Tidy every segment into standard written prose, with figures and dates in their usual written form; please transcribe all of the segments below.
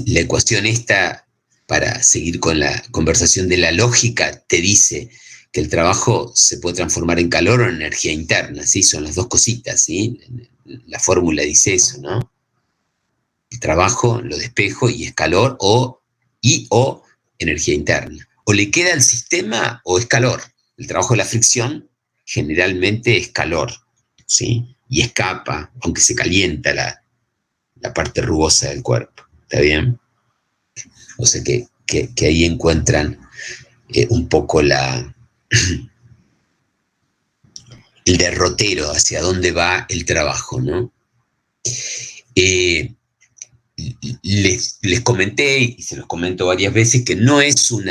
la ecuación esta, para seguir con la conversación de la lógica, te dice que el trabajo se puede transformar en calor o en energía interna, ¿sí? Son las dos cositas, ¿sí? La fórmula dice eso, ¿no? El trabajo lo despejo y es calor o energía interna. O le queda al sistema o es calor. El trabajo de la fricción generalmente es calor, ¿sí? Y escapa, aunque se calienta la parte rugosa del cuerpo. ¿Está bien? O sea que ahí encuentran un poco el derrotero, hacia dónde va el trabajo, ¿no? Eh, les comenté, y se los comento varias veces, que no es un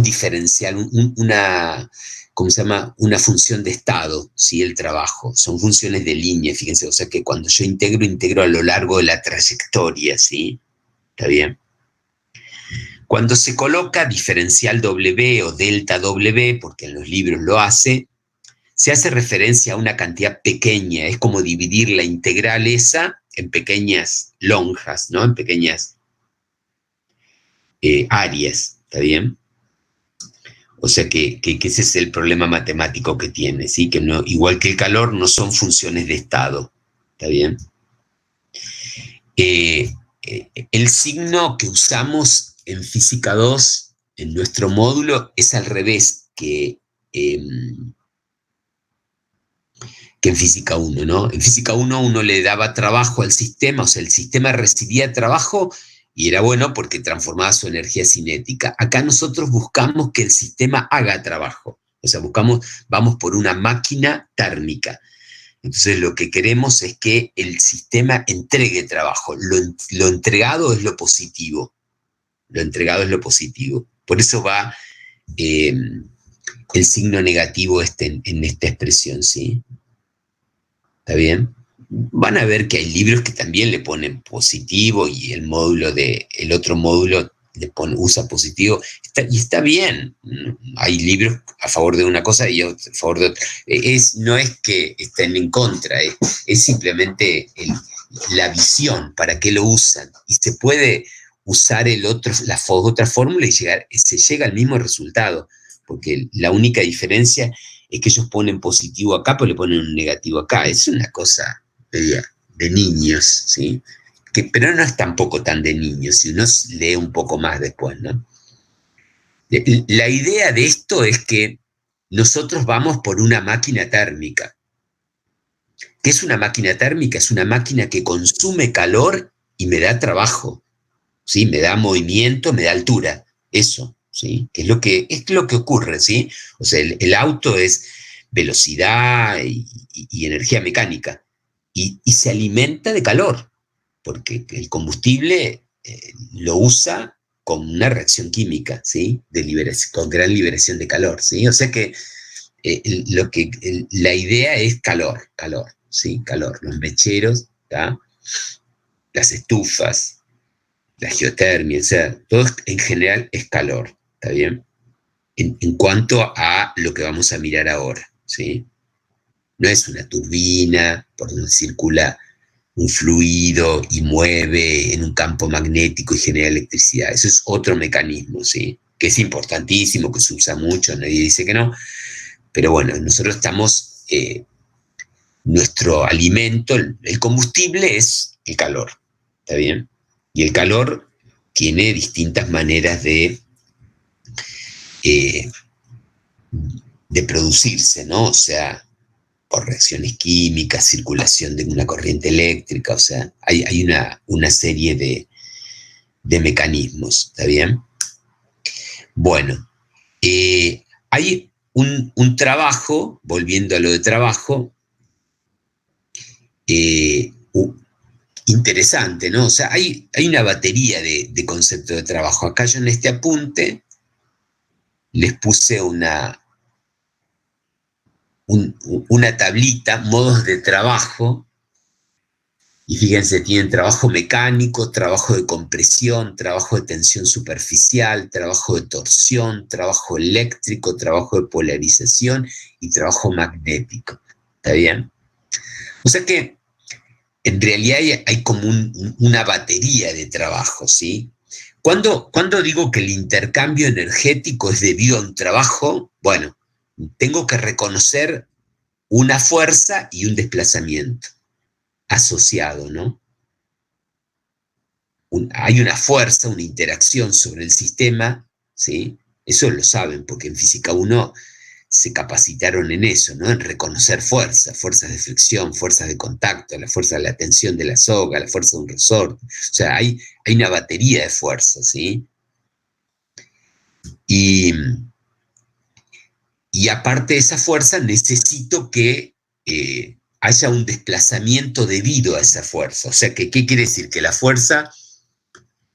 diferencial, ¿cómo se llama? Una función de estado, ¿sí? El trabajo. Son funciones de línea, fíjense. O sea que cuando yo integro a lo largo de la trayectoria, ¿sí? ¿Está bien? Cuando se coloca diferencial W o delta W, porque en los libros lo hace, se hace referencia a una cantidad pequeña, es como dividir la integral esa en pequeñas lonjas, ¿no? En pequeñas áreas, ¿está bien? O sea que ese es el problema matemático que tiene, ¿sí? Que no, igual que el calor, no son funciones de estado, ¿está bien? El signo que usamos en Física 2, en nuestro módulo, es al revés que en Física 1, ¿no? En Física 1 uno le daba trabajo al sistema, o sea, el sistema recibía trabajo y era bueno porque transformaba su energía cinética. Acá nosotros buscamos que el sistema haga trabajo, o sea, vamos por una máquina térmica. Entonces lo que queremos es que el sistema entregue trabajo. Lo entregado es lo positivo. Lo entregado es lo positivo. Por eso va el signo negativo en esta expresión, ¿sí? ¿Está bien? Van a ver que hay libros que también le ponen positivo y el otro módulo usa positivo. Y está bien. Hay libros a favor de una cosa y otros a favor de otra. No es que estén en contra, es simplemente la visión, para qué lo usan. Y se puede usar la otra fórmula y se llega al mismo resultado, porque la única diferencia es que ellos ponen positivo acá, pero le ponen un negativo acá. Es una cosa de niños, ¿sí? Pero no es tampoco tan de niños, si uno lee un poco más después, ¿no? La idea de esto es que nosotros vamos por una máquina térmica. ¿Qué es una máquina térmica? Es una máquina que consume calor y me da trabajo, ¿sí? Me da movimiento, me da altura, eso, ¿sí? Que es lo que ocurre, ¿sí? O sea, el auto es velocidad y energía mecánica y se alimenta de calor, porque el combustible lo usa con una reacción química, ¿sí? Con gran liberación de calor, ¿sí? O sea que la idea es calor, ¿sí? Calor. Los mecheros, ¿tá? Las estufas, la geotermia, o sea, todo en general es calor, ¿está bien? En cuanto a lo que vamos a mirar ahora, ¿sí? No es una turbina por donde circula un fluido y mueve en un campo magnético y genera electricidad. Eso es otro mecanismo, ¿sí? Que es importantísimo, que se usa mucho, nadie dice que no, pero bueno, nosotros estamos, nuestro alimento, el combustible es el calor, ¿está bien? Y el calor tiene distintas maneras eh, de producirse, ¿no? O sea, por reacciones químicas, circulación de una corriente eléctrica, o sea, hay una serie de mecanismos, ¿está bien? Bueno, hay un trabajo, volviendo a lo de trabajo, eh, interesante, ¿no? O sea, hay una batería de conceptos de trabajo. Acá yo en este apunte les puse una tablita, modos de trabajo, y fíjense, tienen trabajo mecánico, trabajo de compresión, trabajo de tensión superficial, trabajo de torsión, trabajo eléctrico, trabajo de polarización y trabajo magnético. ¿Está bien? O sea que en realidad hay como una batería de trabajo, ¿sí? Cuando digo que el intercambio energético es debido a un trabajo, bueno, tengo que reconocer una fuerza y un desplazamiento asociado, ¿no? Hay una fuerza, una interacción sobre el sistema, ¿sí? Eso lo saben, porque en Física 1 se capacitaron en eso, ¿no? En reconocer fuerzas, fuerzas de fricción, fuerzas de contacto, la fuerza de la tensión de la soga, la fuerza de un resorte. O sea, hay una batería de fuerzas, ¿sí? Y, y aparte de esa fuerza, necesito que haya un desplazamiento debido a esa fuerza. O sea, ¿qué quiere decir? Que la fuerza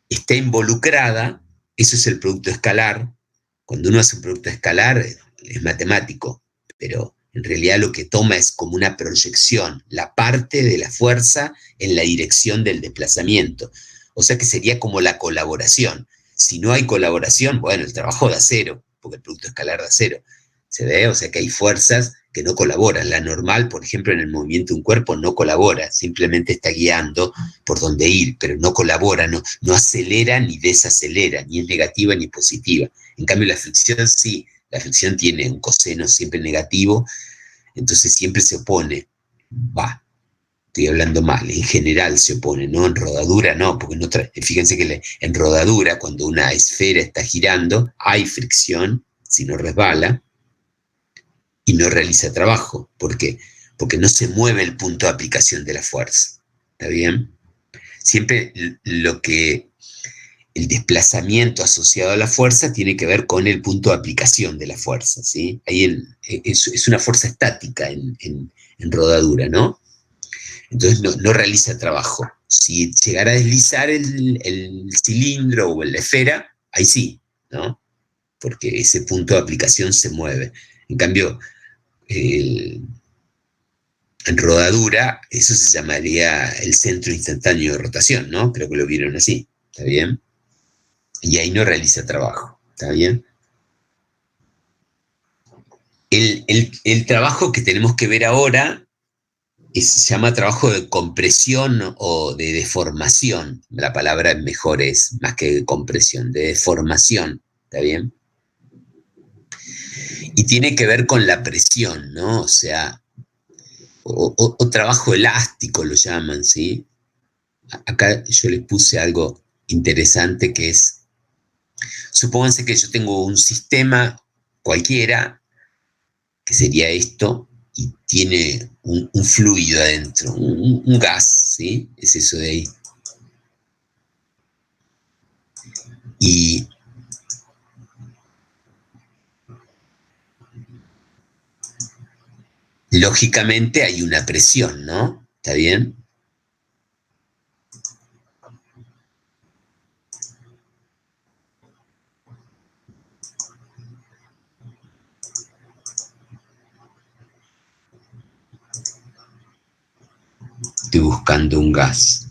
está involucrada, eso es el producto escalar. Cuando uno hace un producto escalar es matemático, pero en realidad lo que toma es como una proyección, la parte de la fuerza en la dirección del desplazamiento. O sea que sería como la colaboración. Si no hay colaboración, bueno, el trabajo da cero, porque el producto escalar da cero. ¿Se ve? O sea que hay fuerzas que no colaboran. La normal, por ejemplo, en el movimiento de un cuerpo no colabora, simplemente está guiando por dónde ir, pero no colabora, no acelera ni desacelera, ni es negativa ni positiva. En cambio, la fricción sí, la fricción tiene un coseno siempre negativo, entonces siempre se opone. Va, estoy hablando mal, en general se opone, no en rodadura, no, porque no fíjense que en rodadura, cuando una esfera está girando, hay fricción, si no resbala, y no realiza trabajo. ¿Por qué? Porque no se mueve el punto de aplicación de la fuerza. ¿Está bien? Siempre lo que el desplazamiento asociado a la fuerza tiene que ver con el punto de aplicación de la fuerza, ¿sí? Ahí es una fuerza estática en rodadura, ¿no? Entonces no realiza trabajo. Si llegara a deslizar el cilindro o la esfera, ahí sí, ¿no? Porque ese punto de aplicación se mueve. En cambio, el, en rodadura, eso se llamaría el centro instantáneo de rotación, ¿no? Creo que lo vieron así, ¿está bien? Y ahí no realiza trabajo, ¿está bien? El trabajo que tenemos que ver ahora se llama trabajo de compresión o de deformación. La palabra mejor es más que de compresión, de deformación, ¿está bien? Y tiene que ver con la presión, ¿no? O sea, o trabajo elástico lo llaman, ¿sí? Acá yo les puse algo interesante que es, supónganse que yo tengo un sistema cualquiera, que sería esto, y tiene un fluido adentro, un gas, ¿sí? Es eso de ahí. Y lógicamente hay una presión, ¿no? ¿Está bien? Estoy buscando un gas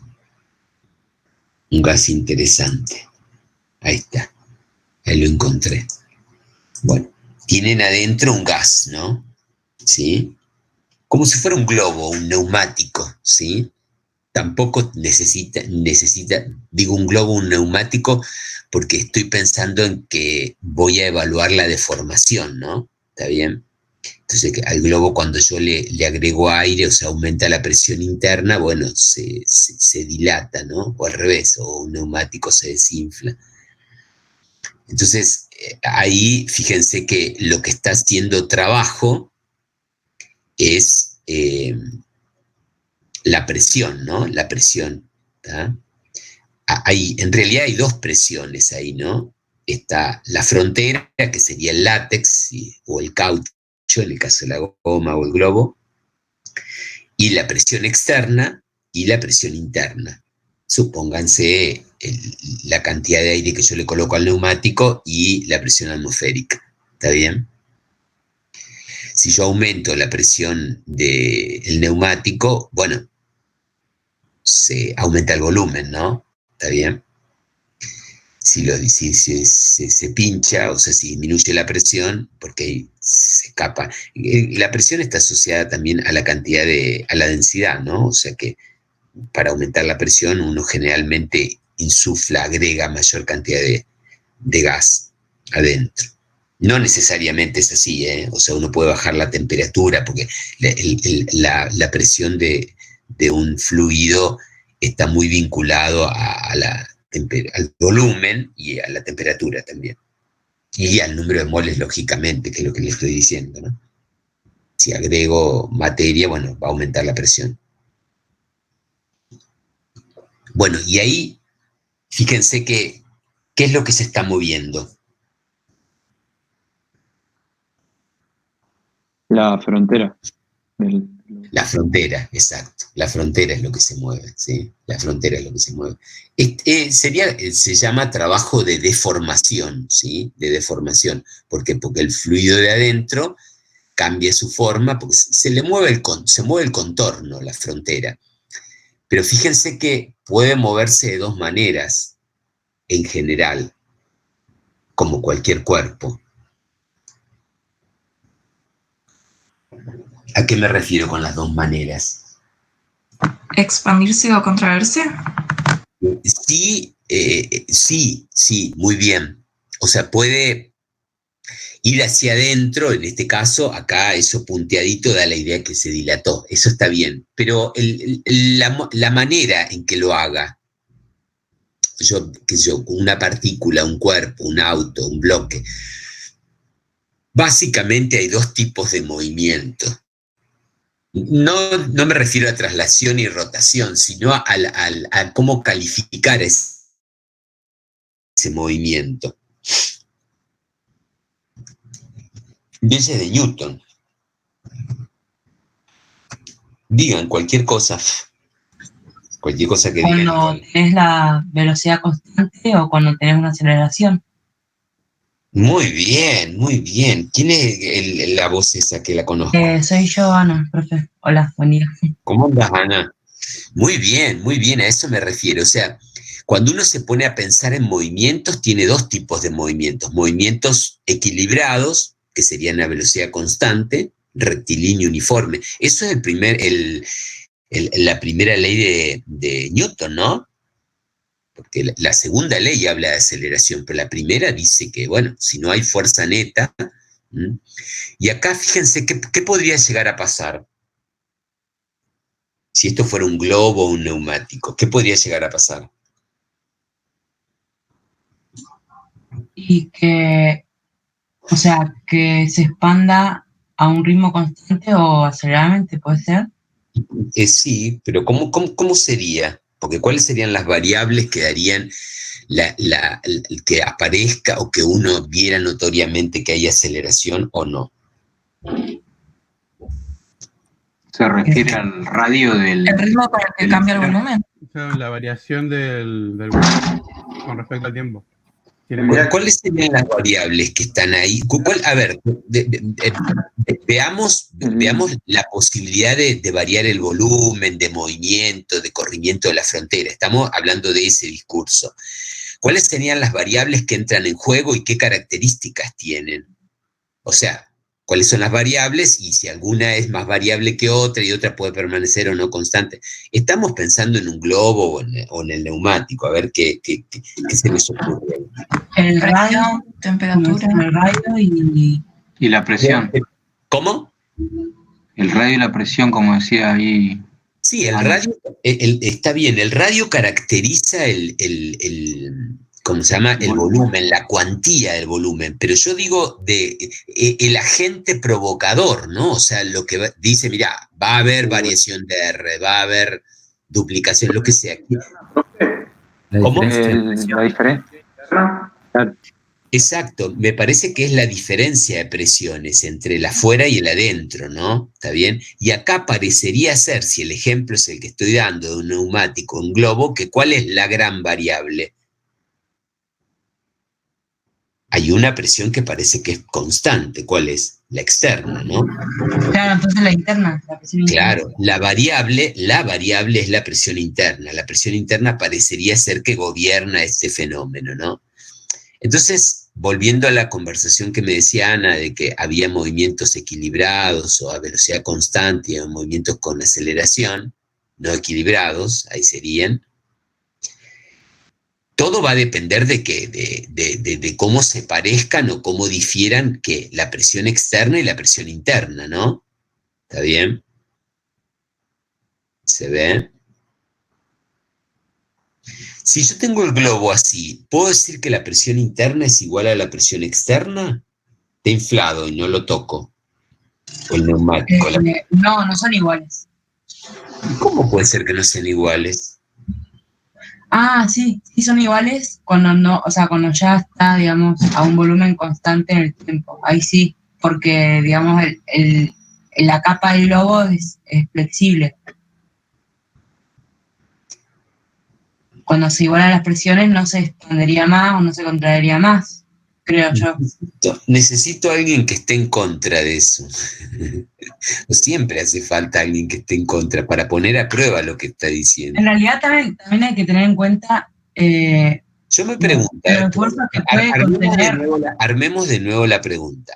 interesante. Ahí está, ahí lo encontré. Bueno, tienen adentro un gas, ¿no? ¿Sí? Como si fuera un globo, un neumático, ¿sí? Tampoco digo un globo, un neumático, porque estoy pensando en que voy a evaluar la deformación, ¿no? ¿Está bien? Entonces, al globo cuando yo le agrego aire, o sea, aumenta la presión interna, bueno, se dilata, ¿no? O al revés, o un neumático se desinfla. Entonces, ahí fíjense que lo que está haciendo trabajo es la presión, ¿no? La presión, ¿tá? En realidad hay dos presiones ahí, ¿no? Está la frontera, que sería el látex o el caucho, en el caso de la goma o el globo, y la presión externa y la presión interna. Supónganse la cantidad de aire que yo le coloco al neumático y la presión atmosférica. ¿Está bien? Si yo aumento la presión del neumático, bueno, se aumenta el volumen, ¿no? ¿Está bien? Si se pincha, o sea, si disminuye la presión, porque se escapa. La presión está asociada también a la cantidad a la densidad, ¿no? O sea que para aumentar la presión, uno generalmente insufla, agrega mayor cantidad de gas adentro. No necesariamente es así, ¿eh? O sea, uno puede bajar la temperatura porque la presión de un fluido está muy vinculado al volumen y a la temperatura también. Y al número de moles, lógicamente, que es lo que le estoy diciendo, ¿no? Si agrego materia, bueno, va a aumentar la presión. Bueno, y ahí, fíjense que, ¿qué es lo que se está moviendo? La frontera. La frontera, exacto. La frontera es lo que se mueve, ¿sí? La frontera es lo que se mueve. Se llama trabajo de deformación, ¿sí? De deformación. ¿Por qué? Porque el fluido de adentro cambia su forma, porque se mueve el contorno, la frontera. Pero fíjense que puede moverse de dos maneras, en general, como cualquier cuerpo. ¿A qué me refiero con las dos maneras? ¿Expandirse o contraerse? Sí, muy bien. O sea, puede ir hacia adentro, en este caso, acá eso punteadito da la idea que se dilató, eso está bien, pero la manera en que lo haga, una partícula, un cuerpo, un auto, un bloque, básicamente hay dos tipos de movimiento. No me refiero a traslación y rotación, sino a cómo calificar ese movimiento. Leyes de Newton. Digan cualquier cosa que digan. Cuando tenés la velocidad constante o cuando tenés una aceleración. Muy bien, muy bien. ¿Quién es la voz esa que la conozco? Soy yo, Ana, profe. Hola, buen día. ¿Cómo andas, Ana? Muy bien, a eso me refiero. O sea, cuando uno se pone a pensar en movimientos, tiene dos tipos de movimientos. Movimientos equilibrados, que serían a velocidad constante, rectilíneo uniforme. Eso es la primera ley de Newton, ¿no? Porque la segunda ley habla de aceleración, pero la primera dice que, bueno, si no hay fuerza neta, ¿m? Y acá fíjense, ¿qué podría llegar a pasar? Si esto fuera un globo o un neumático, ¿qué podría llegar a pasar? Y que, o sea, que se expanda a un ritmo constante o aceleradamente, ¿puede ser? Sí, pero ¿cómo sería? Porque ¿cuáles serían las variables que darían que aparezca o que uno viera notoriamente que hay aceleración o no? Se refiere al radio del... ¿El ritmo con el que cambia el volumen? O sea, la variación del volumen con respecto al tiempo. ¿Cuáles serían las variables que están ahí? A ver, veamos la posibilidad de variar el volumen, de movimiento, de corrimiento de la frontera. Estamos hablando de ese discurso. ¿Cuáles serían las variables que entran en juego y qué características tienen? O sea, ¿cuáles son las variables y si alguna es más variable que otra y otra puede permanecer o no constante? Estamos pensando en un globo o en el neumático, a ver qué se les ocurre. El radio, temperatura. El radio y la presión. ¿Cómo? El radio y la presión, como decía ahí. Sí, el radio, está bien, el radio caracteriza ¿cómo se llama? El volumen, la cuantía del volumen, pero yo digo el agente provocador, ¿no? O sea, lo que dice, mira, va a haber variación de R, va a haber duplicación, lo que sea. ¿Cómo? La diferencia. Exacto, me parece que es la diferencia de presiones entre el afuera y el adentro, ¿no? ¿Está bien? Y acá parecería ser, si el ejemplo es el que estoy dando de un neumático, un globo, que ¿cuál es la gran variable? Hay una presión que parece que es constante, ¿cuál es? La externa, ¿no? Claro, entonces la interna, la presión interna. Claro, la variable es la presión interna. La presión interna parecería ser que gobierna este fenómeno, ¿no? Entonces, volviendo a la conversación que me decía Ana de que había movimientos equilibrados o a velocidad constante y movimientos con aceleración, no equilibrados, ahí serían. Todo va a depender de cómo se parezcan o cómo difieran que la presión externa y la presión interna, ¿no? ¿Está bien? ¿Se ve? Si yo tengo el globo así, ¿puedo decir que la presión interna es igual a la presión externa? Está inflado y no lo toco. O el neumático. No, no son iguales. ¿Cómo puede ser que no sean iguales? Ah, sí, sí son iguales cuando no, o sea, cuando ya está, digamos, a un volumen constante en el tiempo. Ahí sí, porque, digamos, la capa del globo es flexible. Cuando se igualan las presiones no se expandería más o no se contraería más, creo yo. Necesito a alguien que esté en contra de eso. Siempre hace falta alguien que esté en contra para poner a prueba lo que está diciendo. En realidad también hay que tener en cuenta Yo me pregunto, los esfuerzos que puede contener. Armemos de nuevo la pregunta.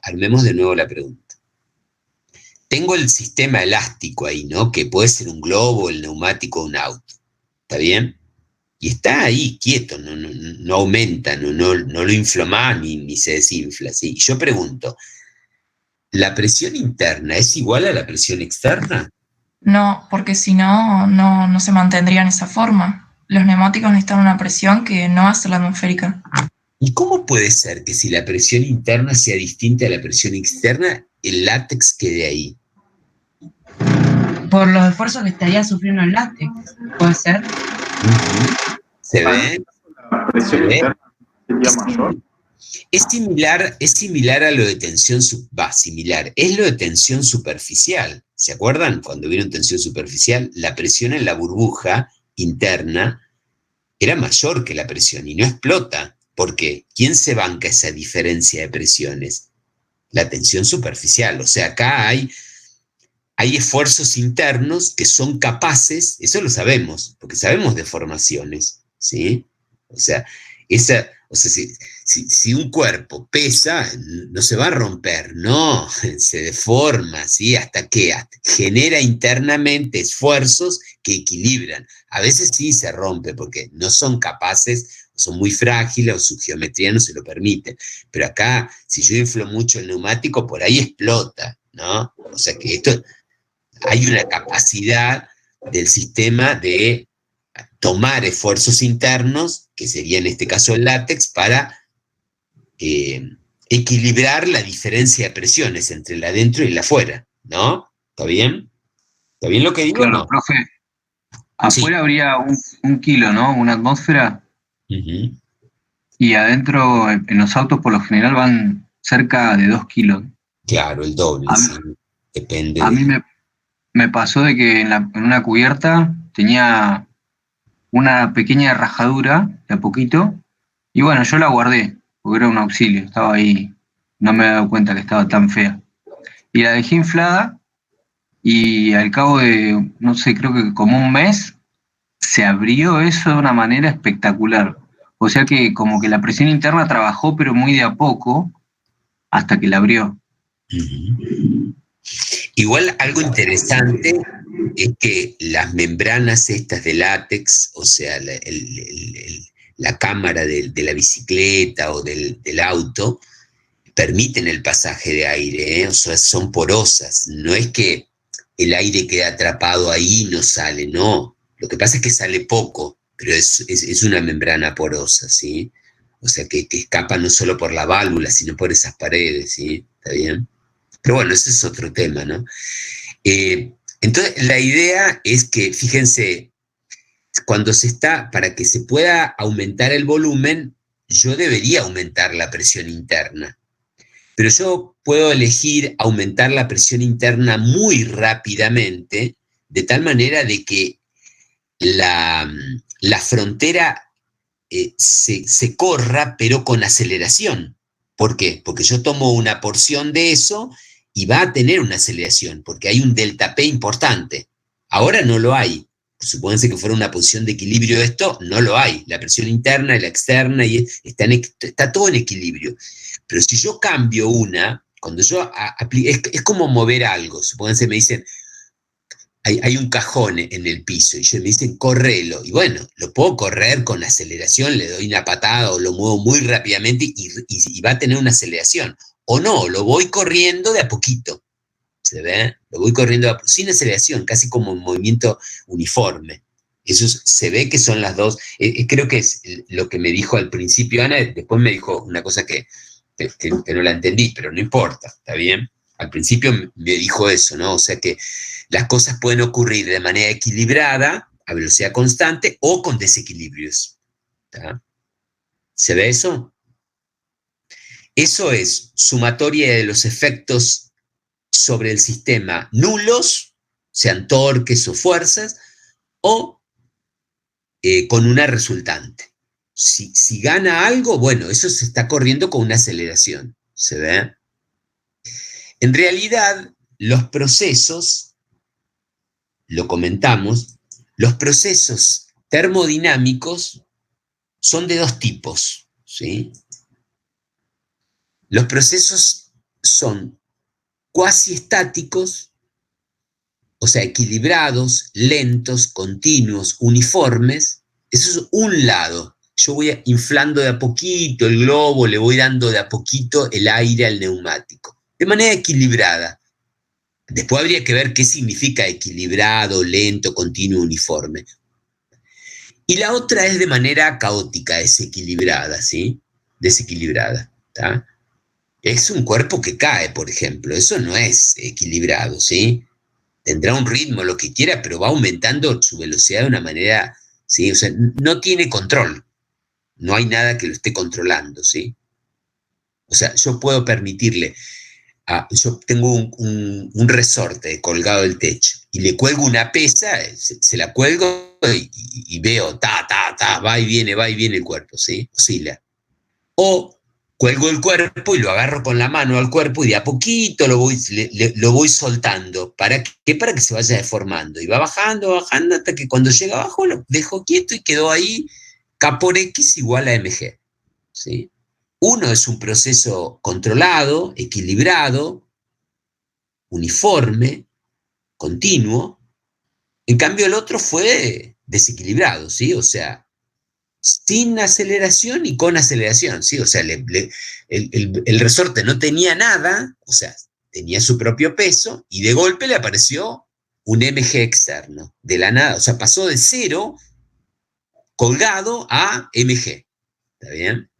Tengo el sistema elástico ahí, ¿no? Que puede ser un globo, el neumático, un auto. ¿Está bien? Y está ahí quieto, no aumenta, no lo infla más ni se desinfla. ¿sí? Y yo pregunto, ¿la presión interna es igual a la presión externa? No, porque si no, no se mantendría en esa forma. Los neumáticos necesitan una presión que no hace la atmosférica. ¿Y cómo puede ser que si la presión interna sea distinta a la presión externa, el látex quede ahí? Por los esfuerzos que estaría sufriendo el látex, ¿puede ser? ¿Se ve? La presión interna sería mayor. Es similar a lo de tensión, similar, es lo de tensión superficial. ¿Se acuerdan? Cuando vieron tensión superficial, la presión en la burbuja interna era mayor que la presión y no explota. ¿Por qué? ¿Quién se banca esa diferencia de presiones? La tensión superficial. O sea, acá hay esfuerzos internos que son capaces, eso lo sabemos, porque sabemos de formaciones, ¿sí? O sea, si un cuerpo pesa, no se va a romper, no, se deforma, ¿sí? Hasta que genera internamente esfuerzos que equilibran. A veces sí se rompe porque no son capaces, son muy frágiles o su geometría no se lo permite. Pero acá, si yo inflo mucho el neumático, por ahí explota, ¿no? O sea que hay una capacidad del sistema de tomar esfuerzos internos, que sería en este caso el látex, para equilibrar la diferencia de presiones entre la adentro y la afuera, ¿no? ¿Está bien? ¿Está bien lo que digo? Claro, No. profe, afuera habría un kilo, ¿no? Una atmósfera, y adentro en los autos por lo general van cerca de 2 kilos. Claro, el doble, A, sí. Depende a de... mí me pasó de que en una cubierta tenía una pequeña rajadura de a poquito, y bueno, yo la guardé, porque era un auxilio, estaba ahí, no me había dado cuenta que estaba tan fea. Y la dejé inflada, y al cabo de, no sé, creo que como un mes, se abrió eso de una manera espectacular. O sea que como que la presión interna trabajó, pero muy de a poco, hasta que la abrió. Igual algo interesante es que las membranas estas de látex, o sea, la cámara de la bicicleta o del auto, permiten el pasaje de aire, ¿eh? O sea, son porosas. No es que el aire queda atrapado ahí y no sale, no. Lo que pasa es que sale poco, pero es una membrana porosa, ¿sí? O sea, que escapa no solo por la válvula, sino por esas paredes, ¿sí? ¿Está bien? Pero bueno, ese es otro tema, ¿no? Entonces, la idea es que, fíjense, cuando para que se pueda aumentar el volumen, yo debería aumentar la presión interna. Pero yo puedo elegir aumentar la presión interna muy rápidamente, de tal manera de que la frontera se corra, pero con aceleración. ¿Por qué? Porque yo tomo una porción de eso y va a tener una aceleración, porque hay un delta P importante. Ahora no lo hay. Supónganse que fuera una posición de equilibrio esto, no lo hay. La presión interna y la externa está todo en equilibrio. Pero si yo cambio una, cuando yo es como mover algo. Supónganse, me dicen, hay un cajón en el piso, y me dicen, correlo, y bueno, lo puedo correr con aceleración, le doy una patada o lo muevo muy rápidamente y va a tener una aceleración, o no, lo voy corriendo de a poquito, ¿se ve? Lo voy corriendo sin aceleración, casi como un movimiento uniforme. Eso se ve que son las dos, creo que es lo que me dijo al principio Ana, después me dijo una cosa que no la entendí, pero no importa, ¿está bien? Al principio me dijo eso, ¿no? O sea que las cosas pueden ocurrir de manera equilibrada, a velocidad constante, o con desequilibrios. ¿Tá? ¿Se ve eso? Eso es sumatoria de los efectos sobre el sistema nulos, sean torques o fuerzas, o con una resultante. Si gana algo, bueno, eso se está corriendo con una aceleración. ¿Se ve? En realidad, los procesos, lo comentamos, los procesos termodinámicos son de dos tipos, ¿sí? Los procesos son cuasi estáticos, o sea, equilibrados, lentos, continuos, uniformes. Eso es un lado. Yo voy inflando de a poquito el globo, le voy dando de a poquito el aire al neumático, de manera equilibrada. Después habría que ver qué significa equilibrado, lento, continuo, uniforme. Y la otra es de manera caótica, desequilibrada, ¿sí? Desequilibrada, ¿tá? Es un cuerpo que cae, por ejemplo. Eso no es equilibrado, ¿sí? Tendrá un ritmo, lo que quiera, pero va aumentando su velocidad de una manera, ¿sí? O sea, no tiene control. No hay nada que lo esté controlando, ¿sí? O sea, yo puedo permitirle... yo tengo un resorte colgado del techo y le cuelgo una pesa, se la cuelgo y veo, va y viene el cuerpo, ¿sí? Oscila. O cuelgo el cuerpo y lo agarro con la mano al cuerpo y de a poquito lo voy soltando. ¿Para qué? Para que se vaya deformando. Y va bajando hasta que cuando llega abajo lo dejo quieto y quedó ahí K por X igual a mg, ¿sí? Uno es un proceso controlado, equilibrado, uniforme, continuo. En cambio, el otro fue desequilibrado, ¿sí? O sea, sin aceleración y con aceleración, ¿sí? O sea, el resorte no tenía nada, o sea, tenía su propio peso, y de golpe le apareció un mg externo, de la nada. O sea, pasó de 0 colgado a mg. ¿Está bien?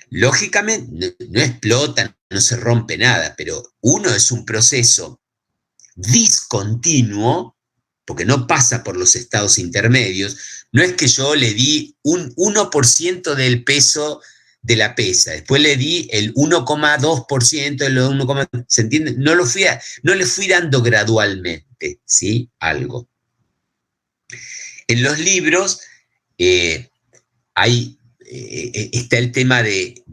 Lógicamente, no explota, no se rompe nada, pero uno es un proceso discontinuo, porque no pasa por los estados intermedios. No es que yo le di un 1% del peso de la pesa, después le di el 1,2% del 1, ¿se entiende? No le fui dando gradualmente, ¿sí? Algo. En los libros está el tema de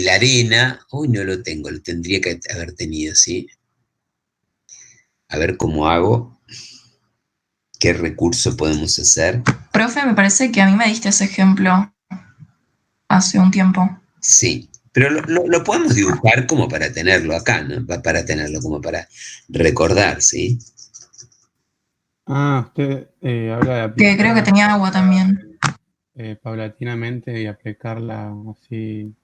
la arena. Hoy no lo tengo, lo tendría que haber tenido, ¿sí? A ver cómo hago. ¿Qué recurso podemos hacer? Profe, me parece que a mí me diste ese ejemplo hace un tiempo. Sí, pero lo podemos dibujar como para tenerlo acá, ¿no? Para tenerlo como para recordar, ¿sí? Usted habla de Que creo que aplicar tenía agua también. paulatinamente y aplicarla así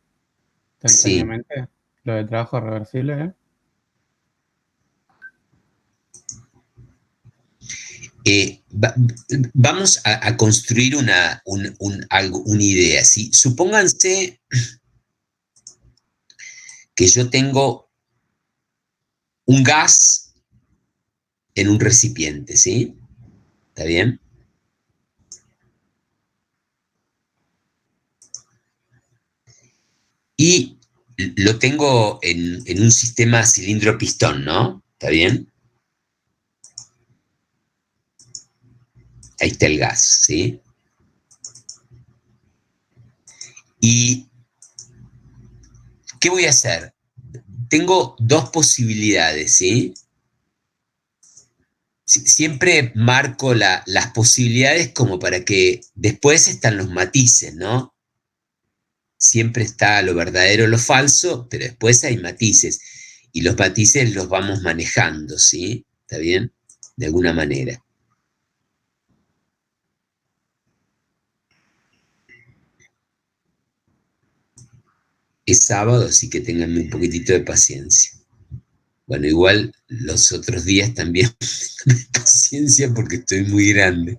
Sí. instantáneamente. Lo de trabajo reversible, ¿eh? Vamos a construir una idea, ¿sí? Supónganse que yo tengo un gas en un recipiente, ¿sí? ¿Está bien? Y lo tengo en un sistema cilindro-pistón, ¿no? ¿Está bien? Ahí está el gas, ¿sí? ¿Y qué voy a hacer? Tengo dos posibilidades, ¿sí? Siempre marco las posibilidades como para que después están los matices, ¿no? Siempre está lo verdadero, lo falso, pero después hay matices. Y los matices los vamos manejando, ¿sí? ¿Está bien? de alguna manera. Es sábado, así que ténganme un poquitito de paciencia. Bueno, igual los otros días también tengan paciencia porque estoy muy grande.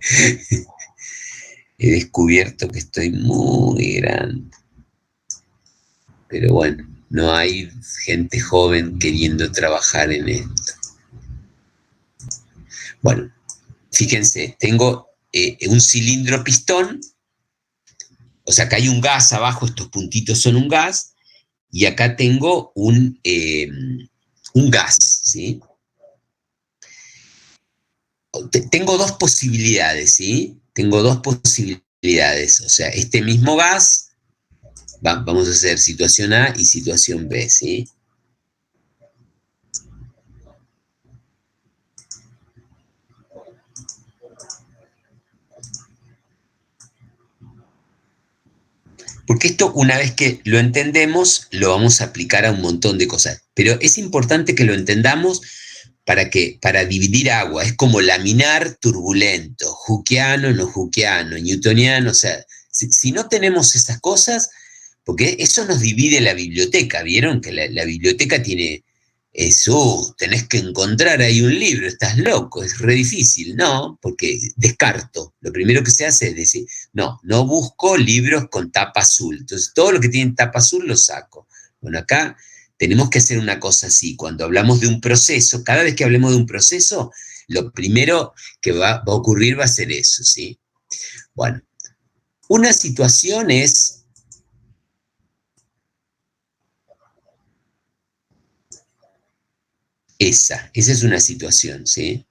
He descubierto que estoy muy grande. Pero bueno, no hay gente joven queriendo trabajar en esto. Bueno, fíjense, tengo un cilindro pistón, o sea, acá hay un gas abajo, estos puntitos son un gas, y acá tengo un gas, ¿sí? Tengo dos posibilidades, ¿sí? Tengo dos posibilidades, o sea, este mismo gas, vamos a hacer situación A y situación B, ¿sí? Porque esto, una vez que lo entendemos, lo vamos a aplicar a un montón de cosas. Pero es importante que lo entendamos para dividir agua. Es como laminar turbulento, Hookeano, no Hookeano, newtoniano. O sea, si no tenemos esas cosas, porque eso nos divide la biblioteca. ¿Vieron? Que la biblioteca tiene eso, tenés que encontrar ahí un libro, estás loco, es re difícil, no, porque descarto, lo primero que se hace es decir, no busco libros con tapa azul, entonces todo lo que tiene tapa azul lo saco. Bueno, acá tenemos que hacer una cosa así, cuando hablamos de un proceso, cada vez que hablemos de un proceso, lo primero que va a ocurrir va a ser eso, ¿sí? Bueno, una situación es esa es una situación, ¿sí?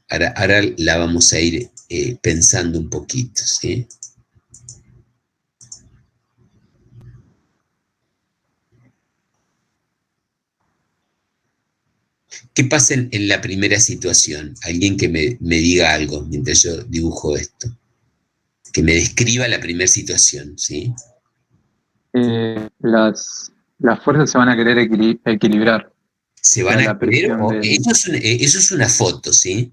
Ahora la vamos a ir pensando un poquito, ¿sí? ¿Qué pasa en la primera situación? Alguien que me diga algo mientras yo dibujo esto. Que me describa la primera situación, ¿sí? Las fuerzas se van a querer equilibrar. Se O van sea, a la querer, presión del... eso es una foto, ¿sí?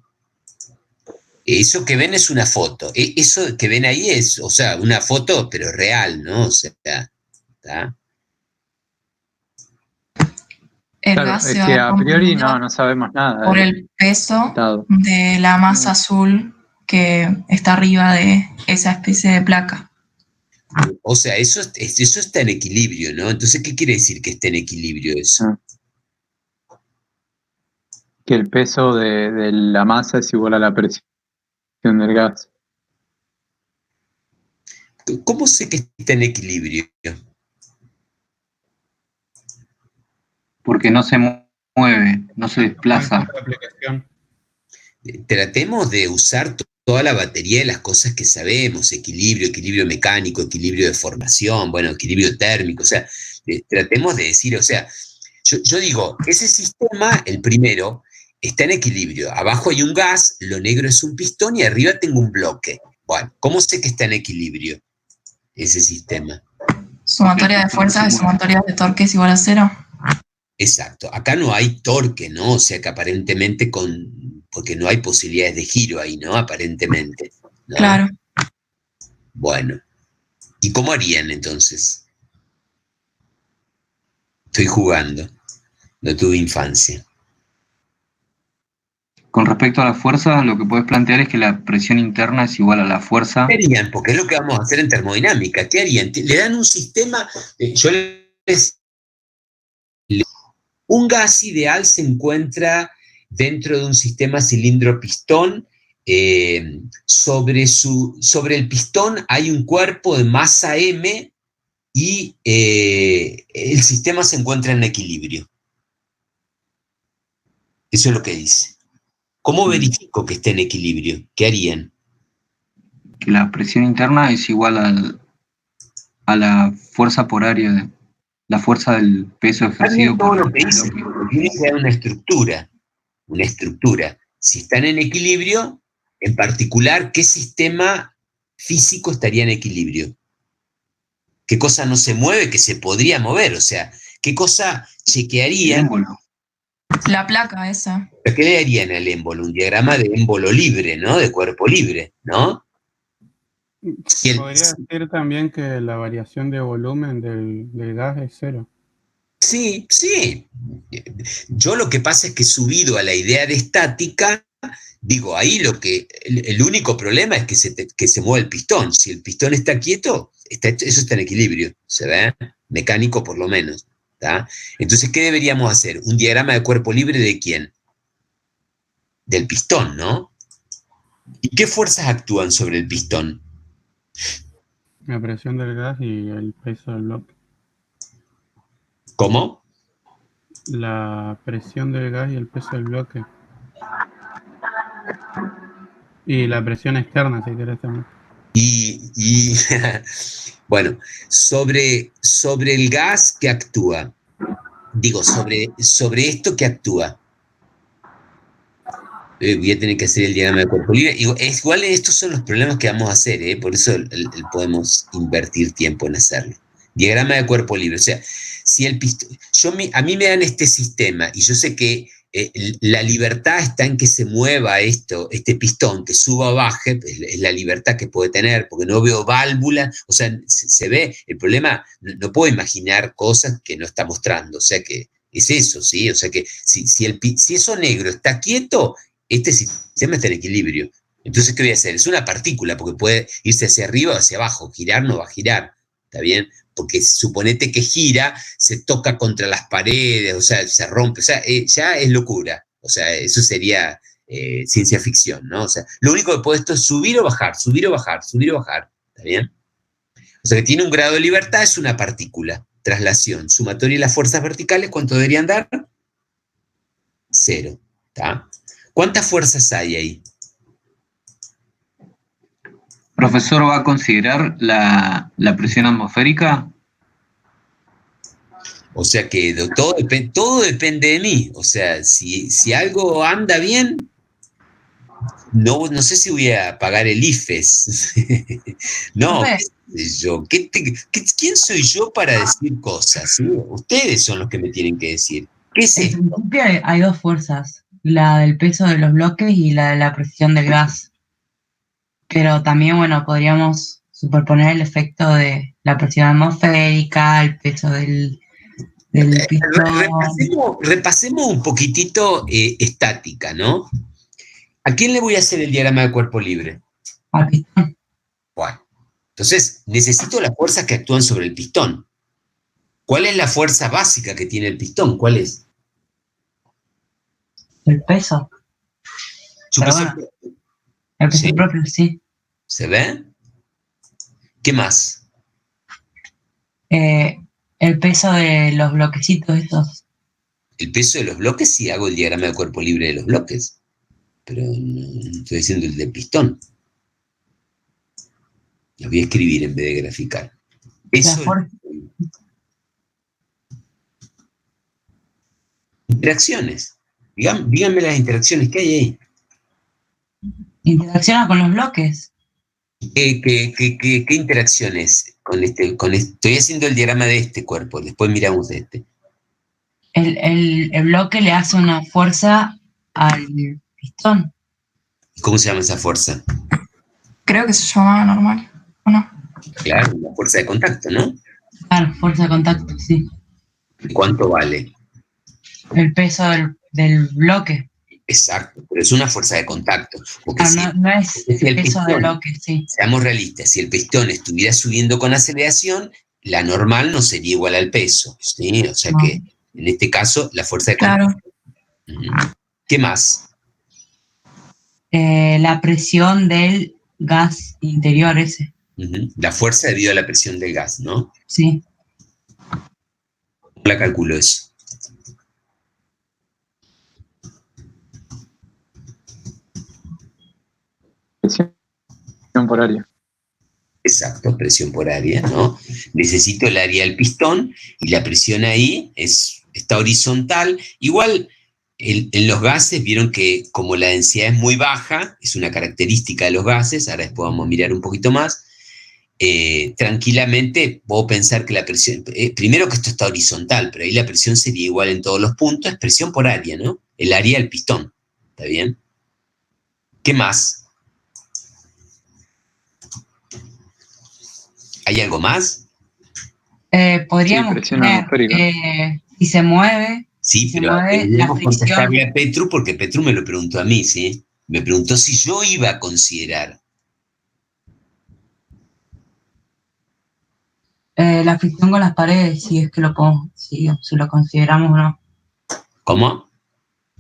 Eso que ven es una foto. Eso que ven ahí es, o sea, una foto, pero real, ¿no? O sea, ¿está? El Claro, gas es se va a que ver a priori comprimido no sabemos nada por del el peso estado. de la masa azul que está arriba de esa especie de placa. O sea, eso está en equilibrio, ¿no? Entonces, ¿qué quiere decir que esté en equilibrio eso? Ah. Que el peso de la masa es igual a la presión del gas. ¿Cómo sé que está en equilibrio? Porque no se mueve, no se No desplaza. encuentro la aplicación. Tratemos de usar toda la batería de las cosas que sabemos, equilibrio mecánico, equilibrio de formación, bueno, equilibrio térmico, o sea, tratemos de decir, o sea, yo digo, ese sistema, el primero, está en equilibrio, abajo hay un gas, lo negro es un pistón y arriba tengo un bloque. Bueno, ¿cómo sé que está en equilibrio ese sistema? Sumatoria de fuerzas y sumatoria de torque es igual a 0. Exacto, acá no hay torque, ¿no? O sea que aparentemente porque no hay posibilidades de giro ahí, ¿no? Aparentemente, ¿no? Claro. Bueno, ¿y cómo harían entonces? Estoy jugando, no tuve infancia. Con respecto a la fuerza, lo que puedes plantear es que la presión interna es igual a la fuerza. ¿Qué harían? Porque es lo que vamos a hacer en termodinámica. ¿Qué harían? Le dan un sistema, un gas ideal se encuentra dentro de un sistema cilindro-pistón. Sobre el pistón hay un cuerpo de masa M y el sistema se encuentra en equilibrio. Eso es lo que dice. ¿Cómo verifico que esté en equilibrio? ¿Qué harían? Que la presión interna es igual a la fuerza por área, la fuerza del peso ejercido Todo por lo el que dice, bloque. tiene que dar una estructura. Si están en equilibrio, en particular, ¿qué sistema físico estaría en equilibrio? ¿Qué cosa no se mueve que se podría mover? O sea, ¿qué cosa chequearían? La placa esa. ¿Pero qué le harían al émbolo? Un diagrama de émbolo libre, ¿no? De cuerpo libre, ¿no? Si el- Podría decir también que la variación de volumen del gas es cero. sí, sí. Yo lo que pasa es que subido a la idea de estática, digo, ahí el único problema es que se mueve el pistón. Si el pistón está quieto, eso está en equilibrio, ¿se ve? Mecánico por lo menos, ¿tá? Entonces, ¿qué deberíamos hacer? Un diagrama de cuerpo libre ¿de quién? Del pistón, ¿no? ¿Y qué fuerzas actúan sobre el pistón? La presión del gas y el peso del bloque. ¿Cómo? La presión del gas y el peso del bloque. Y la presión externa, si querés también. Y bueno, sobre el gas que actúa, digo, sobre esto que actúa. Voy a tener que hacer el diagrama de cuerpo libre. Es igual, estos son los problemas que vamos a hacer, por eso podemos invertir tiempo en hacerlo. Diagrama de cuerpo libre. O sea, si el pistón. A mí me dan este sistema y yo sé que la libertad está en que se mueva este pistón, que suba o baje, es la libertad que puede tener, porque no veo válvula, o sea, se ve, el problema, no puedo imaginar cosas que no está mostrando, o sea que es eso, ¿sí? O sea que si eso negro está quieto, este sistema está en equilibrio. Entonces, ¿qué voy a hacer? Es una partícula, porque puede irse hacia arriba o hacia abajo, girar no va a girar, ¿está bien? Porque suponete que gira, se toca contra las paredes, o sea, se rompe, o sea, ya es locura, o sea, eso sería ciencia ficción, ¿no? O sea, lo único que puede esto es subir o bajar, subir o bajar, subir o bajar, ¿está bien? O sea, que tiene un grado de libertad, es una partícula, traslación, sumatoria de las fuerzas verticales, ¿cuánto deberían dar? 0, ¿está? ¿Cuántas fuerzas hay ahí? ¿Profesor va a considerar la presión atmosférica? O sea que todo depende de mí. O sea, si algo anda bien, no sé si voy a pagar el IFES. No, Profe, ¿quién soy yo para decir cosas? ¿Sí? Ustedes son los que me tienen que decir. ¿Qué es En esto? principio hay dos fuerzas, la del peso de los bloques y la de la presión del gas. Pero también, bueno, podríamos superponer el efecto de la presión atmosférica, el peso del pistón. Repasemos un poquitito estática, ¿no? ¿A quién le voy a hacer el diagrama de cuerpo libre? Al pistón, Bueno, entonces necesito las fuerzas que actúan sobre el pistón. ¿Cuál es la fuerza básica que tiene el pistón? ¿Cuál es? el peso. Su Pero peso. bueno, el peso ¿Sí? propio, sí. ¿Se ve? ¿Qué más? El peso de los bloquecitos estos. El peso de los bloques, si hago el diagrama de cuerpo libre de los bloques. Pero no estoy diciendo el del pistón. Lo voy a escribir en vez de graficar. Eso es. Interacciones. Díganme las interacciones que hay ahí. Interacciona con los bloques. ¿Qué interacciones Estoy haciendo el diagrama de este cuerpo, después miramos de este. El bloque le hace una fuerza al pistón. ¿Cómo se llama esa fuerza? creo que se llamaba normal, ¿o no? Claro, la fuerza de contacto, ¿no? Claro, fuerza de contacto, sí. ¿Cuánto vale? El peso del bloque. Exacto, pero es una fuerza de contacto. Porque Claro, no es si el peso del bloque, sí. seamos realistas, si el pistón estuviera subiendo con aceleración, la normal no sería igual al peso, ¿sí? O sea No. que, en este caso, la fuerza de Claro. contacto. ¿Qué más? La presión del gas interior ese, La fuerza debido a la presión del gas, ¿no? sí. ¿Cómo la calculo eso? Presión por área. Exacto, presión por área, ¿no? Necesito el área del pistón y la presión ahí está horizontal. Igual en los gases vieron que como la densidad es muy baja, es una característica de los gases, ahora después vamos a mirar un poquito más, tranquilamente puedo pensar que la presión, primero que esto está horizontal, pero ahí la presión sería igual en todos los puntos, es presión por área, ¿no? El área del pistón, ¿está bien? ¿Qué más? ¿Hay algo más? Podríamos presión poner, atmosférica. si se mueve, Sí, se pero mueve la debemos fricción. contestarle a Petru porque Petru me lo preguntó a mí, ¿sí? Me preguntó si yo iba a considerar. La fricción con las paredes, si es que si lo consideramos o no. ¿Cómo?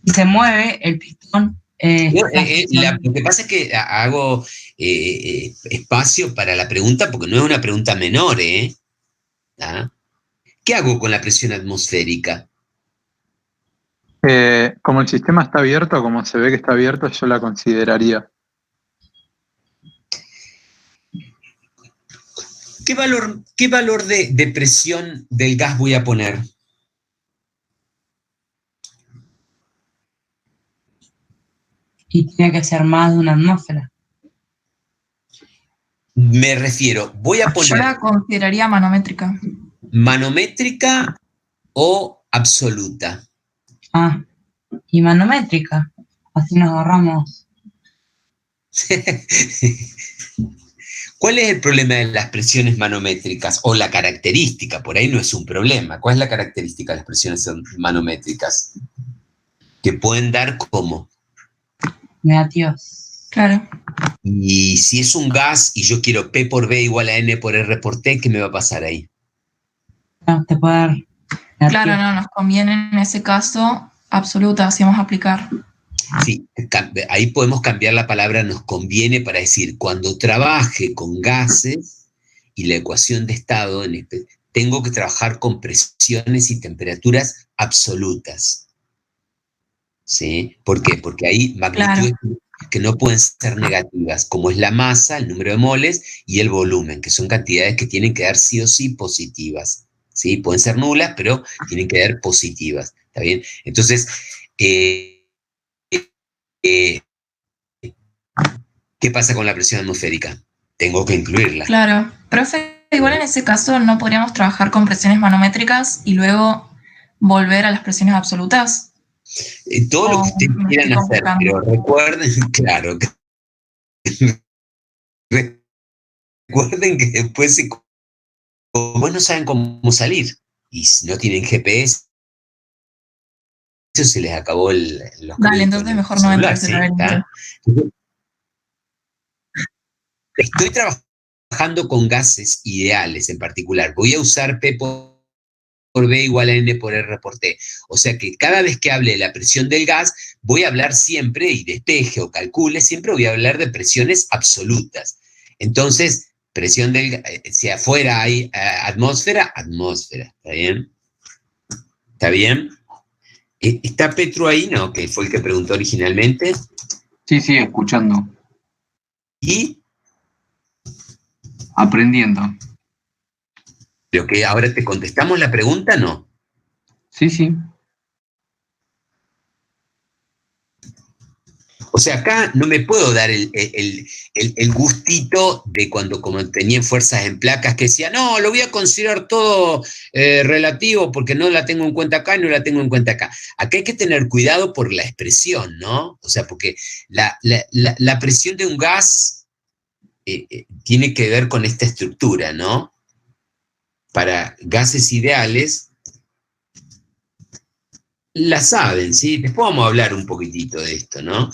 Si se mueve el pistón, la fricción. Lo que pasa es que hago espacio para la pregunta porque no es una pregunta menor, ¿eh? ¿Ah? ¿Qué hago con la presión atmosférica? Como el sistema está abierto, como se ve que está abierto, yo la consideraría. ¿Qué valor de presión del gas voy a poner? Y tiene que ser más de una atmósfera. Me refiero, voy a Yo poner la consideraría manométrica. manométrica o absoluta. Ah, y manométrica. Así nos ahorramos. ¿Cuál es el problema de las presiones manométricas? O la característica, por ahí no es un problema. ¿Cuál es la característica de las presiones manométricas? Que pueden dar como. Negativos. Claro. Y si es un gas y yo quiero P por B igual a N por R por T, ¿qué me va a pasar ahí? No, te puede dar Claro, negativo. no, nos conviene en ese caso absoluta, si vamos a aplicar. Sí, ahí podemos cambiar la palabra nos conviene para decir, cuando trabaje con gases y la ecuación de estado, tengo que trabajar con presiones y temperaturas absolutas. ¿Sí? ¿Por qué? Porque hay magnitudes que no pueden ser negativas, como es la masa, el número de moles y el volumen, que son cantidades que tienen que dar sí o sí positivas. ¿Sí? Pueden ser nulas, pero tienen que dar positivas. ¿Está bien? Entonces, eh, ¿qué pasa con la presión atmosférica? Tengo que incluirla. Claro. Profe, igual en ese caso no podríamos trabajar con presiones manométricas y luego volver a las presiones absolutas. Todo lo que O ustedes me quieran estoy hacer, complicando. pero recuerden, claro, recuerden que después como no saben cómo salir y si no tienen GPS, eso se les acabó los Dale, créditos en entonces el mejor no celular, entres en ¿sí? el libro. Estoy trabajando con gases ideales en particular. Voy a usar P por B igual a N por R por T. O sea que cada vez que hable de la presión del gas, voy a hablar siempre, y despeje o calcule, siempre voy a hablar de presiones absolutas. Entonces, presión del gas, si afuera hay atmósfera, atmósfera. ¿Está bien? ¿Está bien? ¿Está Petro ahí? No, que fue el que preguntó originalmente. Sí, sí, escuchando, Y aprendiendo. lo que ahora te contestamos la pregunta, no. Sí, sí. O sea, acá no me puedo dar el gustito de cuando como tenía fuerzas en placas que decía, no, lo voy a considerar todo relativo porque no la tengo en cuenta acá y no la tengo en cuenta acá. Acá hay que tener cuidado por la expresión, ¿no? O sea, porque la presión de un gas tiene que ver con esta estructura, ¿no? Para gases ideales, la saben, ¿sí? Después vamos a hablar un poquitito de esto, ¿no?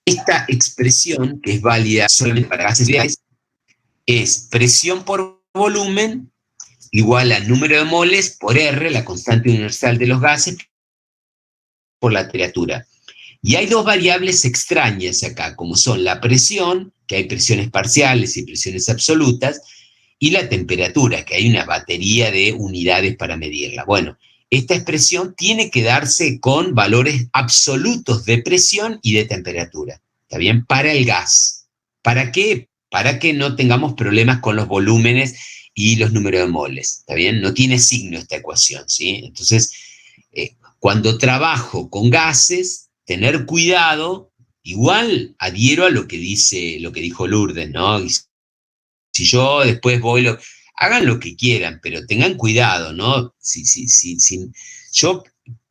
Esta expresión, que es válida solamente para gases ideales, es presión por volumen igual al número de moles por R, la constante universal de los gases, por la temperatura. Y hay dos variables extrañas acá, como son la presión, que hay presiones parciales y presiones absolutas, y la temperatura, que hay una batería de unidades para medirla. Bueno, esta expresión tiene que darse con valores absolutos de presión y de temperatura, ¿está bien? Para el gas. ¿Para qué? Para que no tengamos problemas con los volúmenes y los números de moles, ¿está bien? No tiene signo esta ecuación, ¿sí? Entonces, cuando trabajo con gases, tener cuidado, igual adhiero a lo que dijo Lourdes, ¿no? Y si yo después hagan lo que quieran, pero tengan cuidado, ¿no? Yo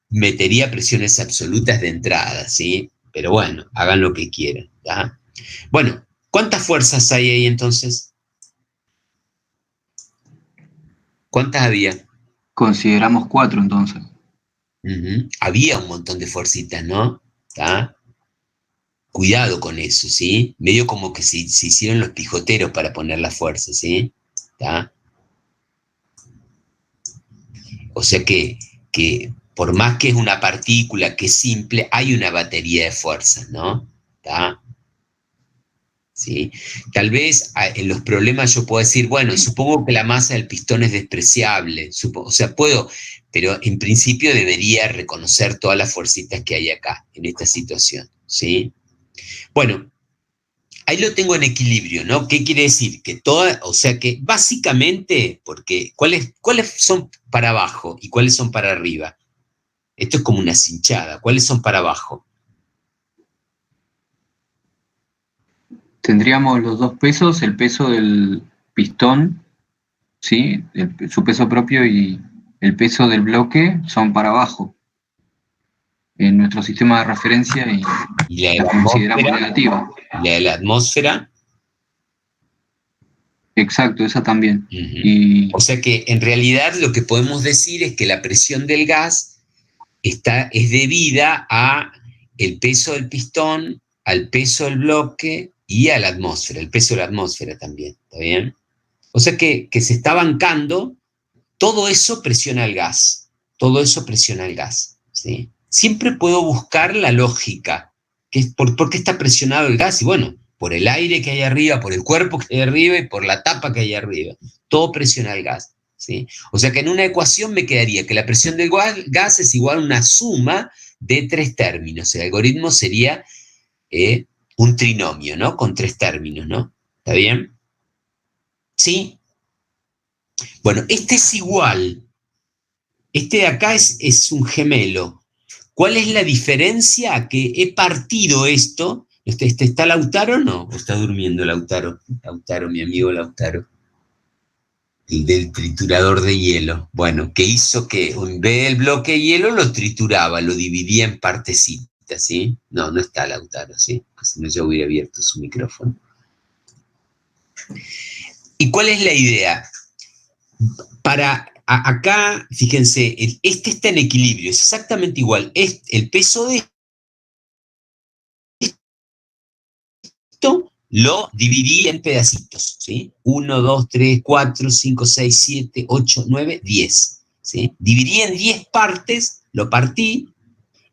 metería presiones absolutas de entrada, ¿sí? Pero bueno, hagan lo que quieran, ¿tá? Bueno, ¿cuántas fuerzas hay ahí entonces? ¿Cuántas había? Consideramos 4 entonces. Había un montón de fuercitas, ¿no? ¿Tá? Cuidado con eso, ¿sí? Medio como que se hicieron los pijoteros para poner la fuerza, ¿sí? ¿Tá? O sea que por más que es una partícula que es simple, hay una batería de fuerzas, ¿no? ¿Tá? ¿Sí? Tal vez en los problemas yo puedo decir, bueno, supongo que la masa del pistón es despreciable, o sea, puedo, pero en principio debería reconocer todas las fuercitas que hay acá, en esta situación, ¿sí? Bueno, ahí lo tengo en equilibrio, ¿no? ¿Qué quiere decir? O sea que básicamente, porque ¿cuáles son para abajo y cuáles son para arriba? Esto es como una cinchada, ¿cuáles son para abajo? Tendríamos los dos pesos, el peso del pistón, ¿sí? Su peso propio y el peso del bloque son para abajo en nuestro sistema de referencia y Y la de la la consideramos atmósfera, negativa. y la de la atmósfera. Exacto, esa también. O sea que en realidad lo que podemos decir es que la presión del gas es debida a el peso del pistón, al peso del bloque y a la atmósfera, el peso de la atmósfera también, ¿está bien? O sea que se está bancando, todo eso presiona el gas, todo eso presiona el gas, ¿sí? Siempre puedo buscar la lógica, ¿por qué está presionado el gas? Y bueno, por el aire que hay arriba, por el cuerpo que hay arriba y por la tapa que hay arriba. Todo presiona el gas, ¿sí? O sea que en una ecuación me quedaría que la presión del gas es igual a una suma de 3 términos. El algoritmo sería un trinomio, ¿no? Con 3 términos, ¿no? ¿Está bien? ¿Sí? Bueno, este es igual. Este de acá es un gemelo. ¿Cuál es la diferencia? Que he partido esto. ¿Está Lautaro o no? ¿O está durmiendo Lautaro? Lautaro, mi amigo Lautaro. El del triturador de hielo. Bueno, que hizo que en vez del bloque de hielo lo trituraba, lo dividía en partecitas, ¿sí? No está Lautaro, ¿sí? Si no, yo hubiera abierto su micrófono. ¿Y cuál es la idea? Acá, fíjense, este está en equilibrio, es exactamente igual. El peso de esto lo dividí en pedacitos, ¿sí? 1, 2, 3, 4, 5, 6, 7, 8, 9, 10, ¿sí? Dividí en 10 partes, lo partí,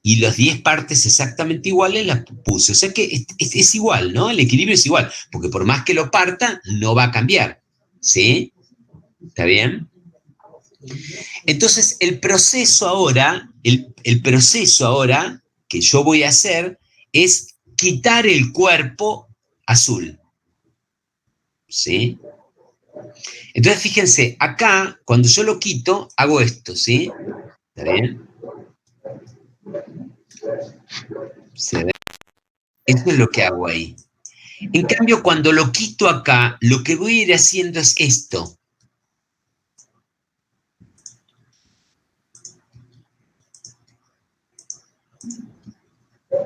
y las 10 partes exactamente iguales las puse. O sea que es igual, ¿no? El equilibrio es igual, porque por más que lo parta, no va a cambiar, ¿sí? ¿Está bien? Entonces, el proceso ahora que yo voy a hacer es quitar el cuerpo azul. ¿Sí? Entonces, fíjense, acá, cuando yo lo quito, hago esto, ¿sí? ¿Está bien? ¿Se ve? Esto es lo que hago ahí. En cambio, cuando lo quito acá, lo que voy a ir haciendo es esto.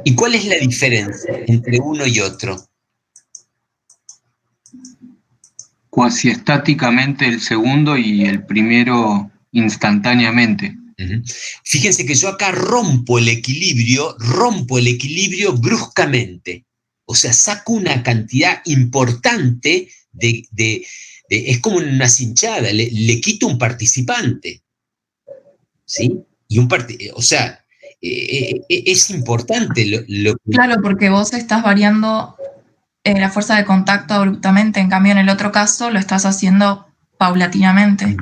¿Y cuál es la diferencia entre uno y otro? Cuasi estáticamente el segundo y el primero instantáneamente. Fíjense que yo acá rompo el equilibrio bruscamente. O sea, saco una cantidad importante es como una cinchada, le quito un participante. ¿Sí? Y o sea, es importante lo que... Claro, porque vos estás variando la fuerza de contacto abruptamente, en cambio en el otro caso lo estás haciendo paulatinamente.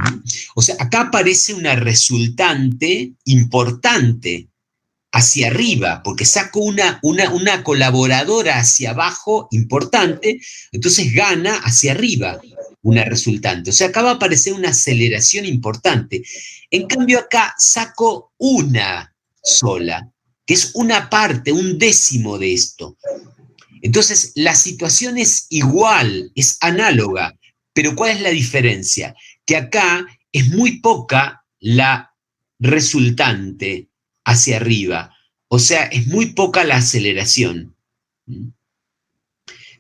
O sea, acá aparece una resultante importante hacia arriba, porque saco una colaboradora hacia abajo importante, entonces gana hacia arriba una resultante. O sea, acá va a aparecer una aceleración importante. En cambio, acá saco una sola, que es una parte, un décimo de esto. Entonces, la situación es igual, es análoga, pero ¿cuál es la diferencia? Que acá es muy poca la resultante hacia arriba, o sea, es muy poca la aceleración.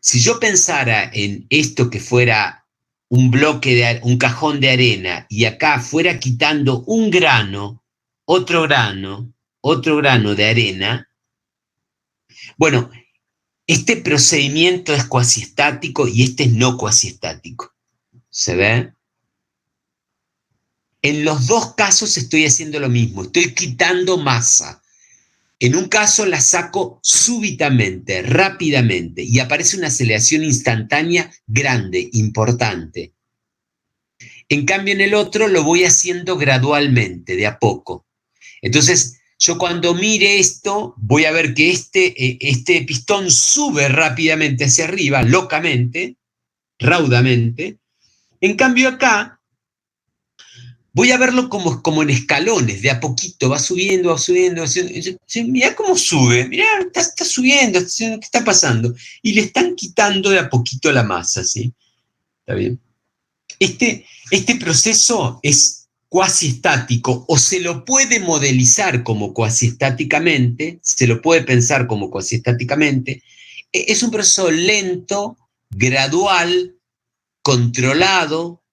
Si yo pensara en esto que fuera un bloque, un cajón de arena, y acá fuera quitando un grano, otro grano de arena, bueno, este procedimiento es cuasiestático y este es no cuasiestático. ¿Se ve? En los dos casos estoy haciendo lo mismo, estoy quitando masa. En un caso la saco súbitamente, rápidamente, y aparece una aceleración instantánea grande, importante. En cambio, en el otro lo voy haciendo gradualmente, de a poco. Entonces, yo cuando mire esto, voy a ver que este pistón sube rápidamente hacia arriba, locamente, raudamente. En cambio, acá voy a verlo como en escalones, de a poquito, va subiendo, va subiendo, va subiendo. Mirá cómo sube, mirá, está subiendo, ¿qué está pasando? Y le están quitando de a poquito la masa, ¿sí? ¿Está bien? Este proceso es cuasiestático, o se lo puede modelizar como cuasiestáticamente, se lo puede pensar como cuasiestáticamente. Es un proceso lento, gradual, controlado,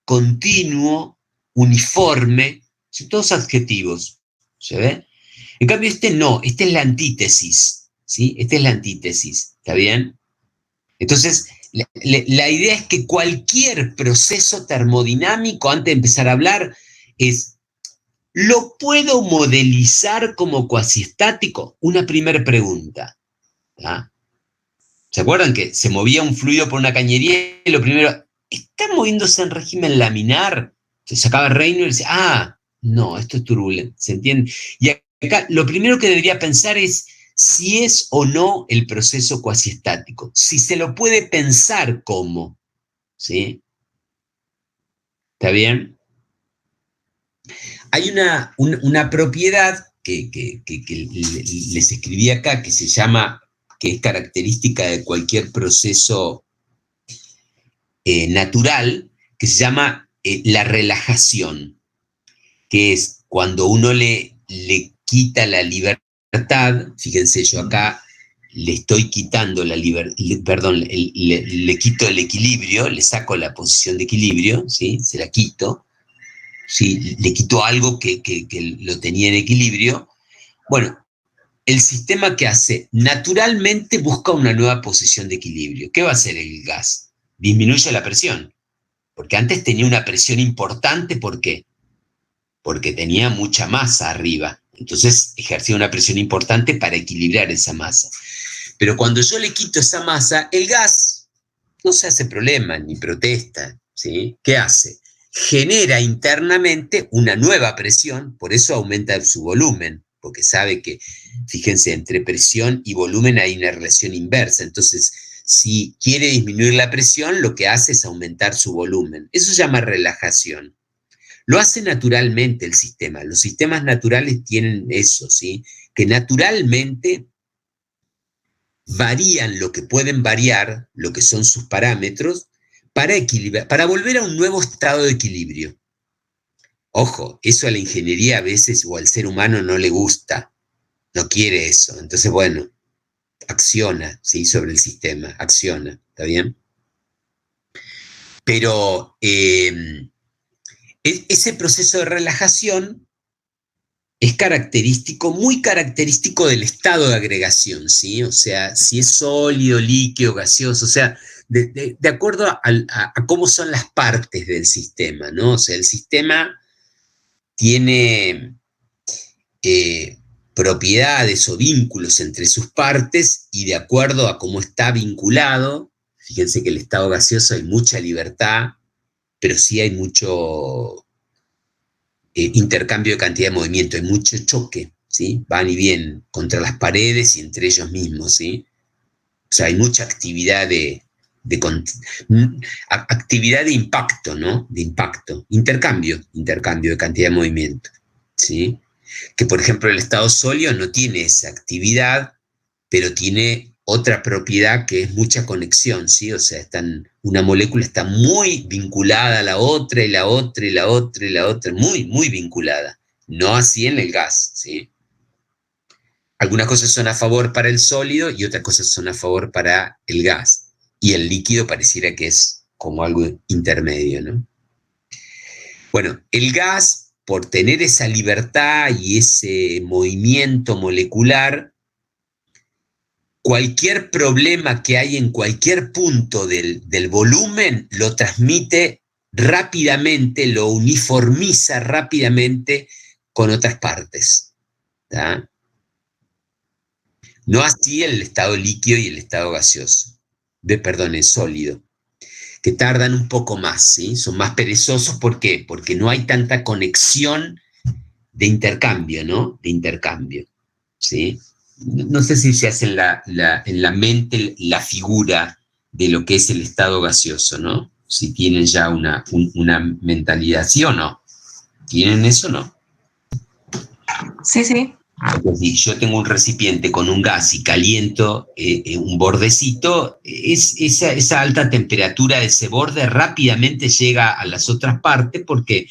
continuo, uniforme, son todos adjetivos, ¿se ve? En cambio este no, este es la antítesis, ¿sí? Esta es la antítesis, ¿está bien? Entonces, la idea es que cualquier proceso termodinámico, antes de empezar a hablar, ¿lo puedo modelizar como cuasiestático? Una primera pregunta, ¿tá? ¿Se acuerdan que se movía un fluido por una cañería y lo primero, ¿está moviéndose en régimen laminar? Se sacaba Reynolds y decía, no, esto es turbulento, ¿se entiende? Y acá lo primero que debería pensar es si es o no el proceso cuasiestático, si se lo puede pensar como, ¿sí? ¿Está bien? Hay una propiedad que les escribí acá que se llama, que es característica de cualquier proceso natural, que se llama la relajación, que es cuando uno le quita la libertad. Fíjense, yo acá le estoy quitando la libertad, perdón, le quito el equilibrio, le saco la posición de equilibrio, ¿sí? Se la quito, ¿sí? Le quito algo que lo tenía en equilibrio. Bueno, el sistema que hace naturalmente busca una nueva posición de equilibrio. ¿Qué va a hacer el gas? Disminuye la presión, porque antes tenía una presión importante. ¿Por qué? Porque tenía mucha masa arriba. Entonces ejercía una presión importante para equilibrar esa masa. Pero cuando yo le quito esa masa, el gas no se hace problema ni protesta, ¿sí? ¿Qué hace? Genera internamente una nueva presión, por eso aumenta su volumen, porque sabe que, fíjense, entre presión y volumen hay una relación inversa. Entonces, si quiere disminuir la presión, lo que hace es aumentar su volumen. Eso se llama relajación. Lo hace naturalmente el sistema. Los sistemas naturales tienen eso, ¿sí? Que naturalmente varían lo que pueden variar, lo que son sus parámetros, para equilibrar, para volver a un nuevo estado de equilibrio. Ojo, eso a la ingeniería a veces o al ser humano no le gusta, no quiere eso. Entonces, bueno, acciona, ¿sí? Sobre el sistema, acciona, ¿está bien? Pero ese proceso de relajación es característico, muy característico del estado de agregación, ¿sí? O sea, si es sólido, líquido, gaseoso, o sea, de acuerdo a cómo son las partes del sistema, ¿no? O sea, el sistema tiene propiedades o vínculos entre sus partes y de acuerdo a cómo está vinculado, fíjense que el estado gaseoso hay mucha libertad, pero sí hay mucho intercambio de cantidad de movimiento, hay mucho choque, ¿sí? Van y vienen contra las paredes y entre ellos mismos, ¿sí? O sea, hay mucha actividad actividad de impacto, ¿no? De impacto, intercambio de cantidad de movimiento, ¿sí? Que por ejemplo el estado sólido no tiene esa actividad, pero tiene otra propiedad que es mucha conexión, ¿sí? O sea, una molécula está muy vinculada a la otra, y la otra, y la otra, y la otra, muy, muy vinculada. No así en el gas, ¿sí? Algunas cosas son a favor para el sólido y otras cosas son a favor para el gas. Y el líquido pareciera que es como algo intermedio, ¿no? Bueno, el gas, por tener esa libertad y ese movimiento molecular, cualquier problema que hay en cualquier punto del volumen lo transmite rápidamente, lo uniformiza rápidamente con otras partes. ¿Tá? No así el estado líquido y el estado gaseoso, perdón, el sólido, que tardan un poco más, ¿sí? Son más perezosos, ¿por qué? Porque no hay tanta conexión de intercambio, ¿no? De intercambio, ¿sí? No sé si se hace en la mente la figura de lo que es el estado gaseoso, ¿no? Si tienen ya una mentalidad, ¿sí o no? ¿Tienen eso o no? Sí, sí. Si yo tengo un recipiente con un gas y caliento un bordecito, esa alta temperatura de ese borde rápidamente llega a las otras partes porque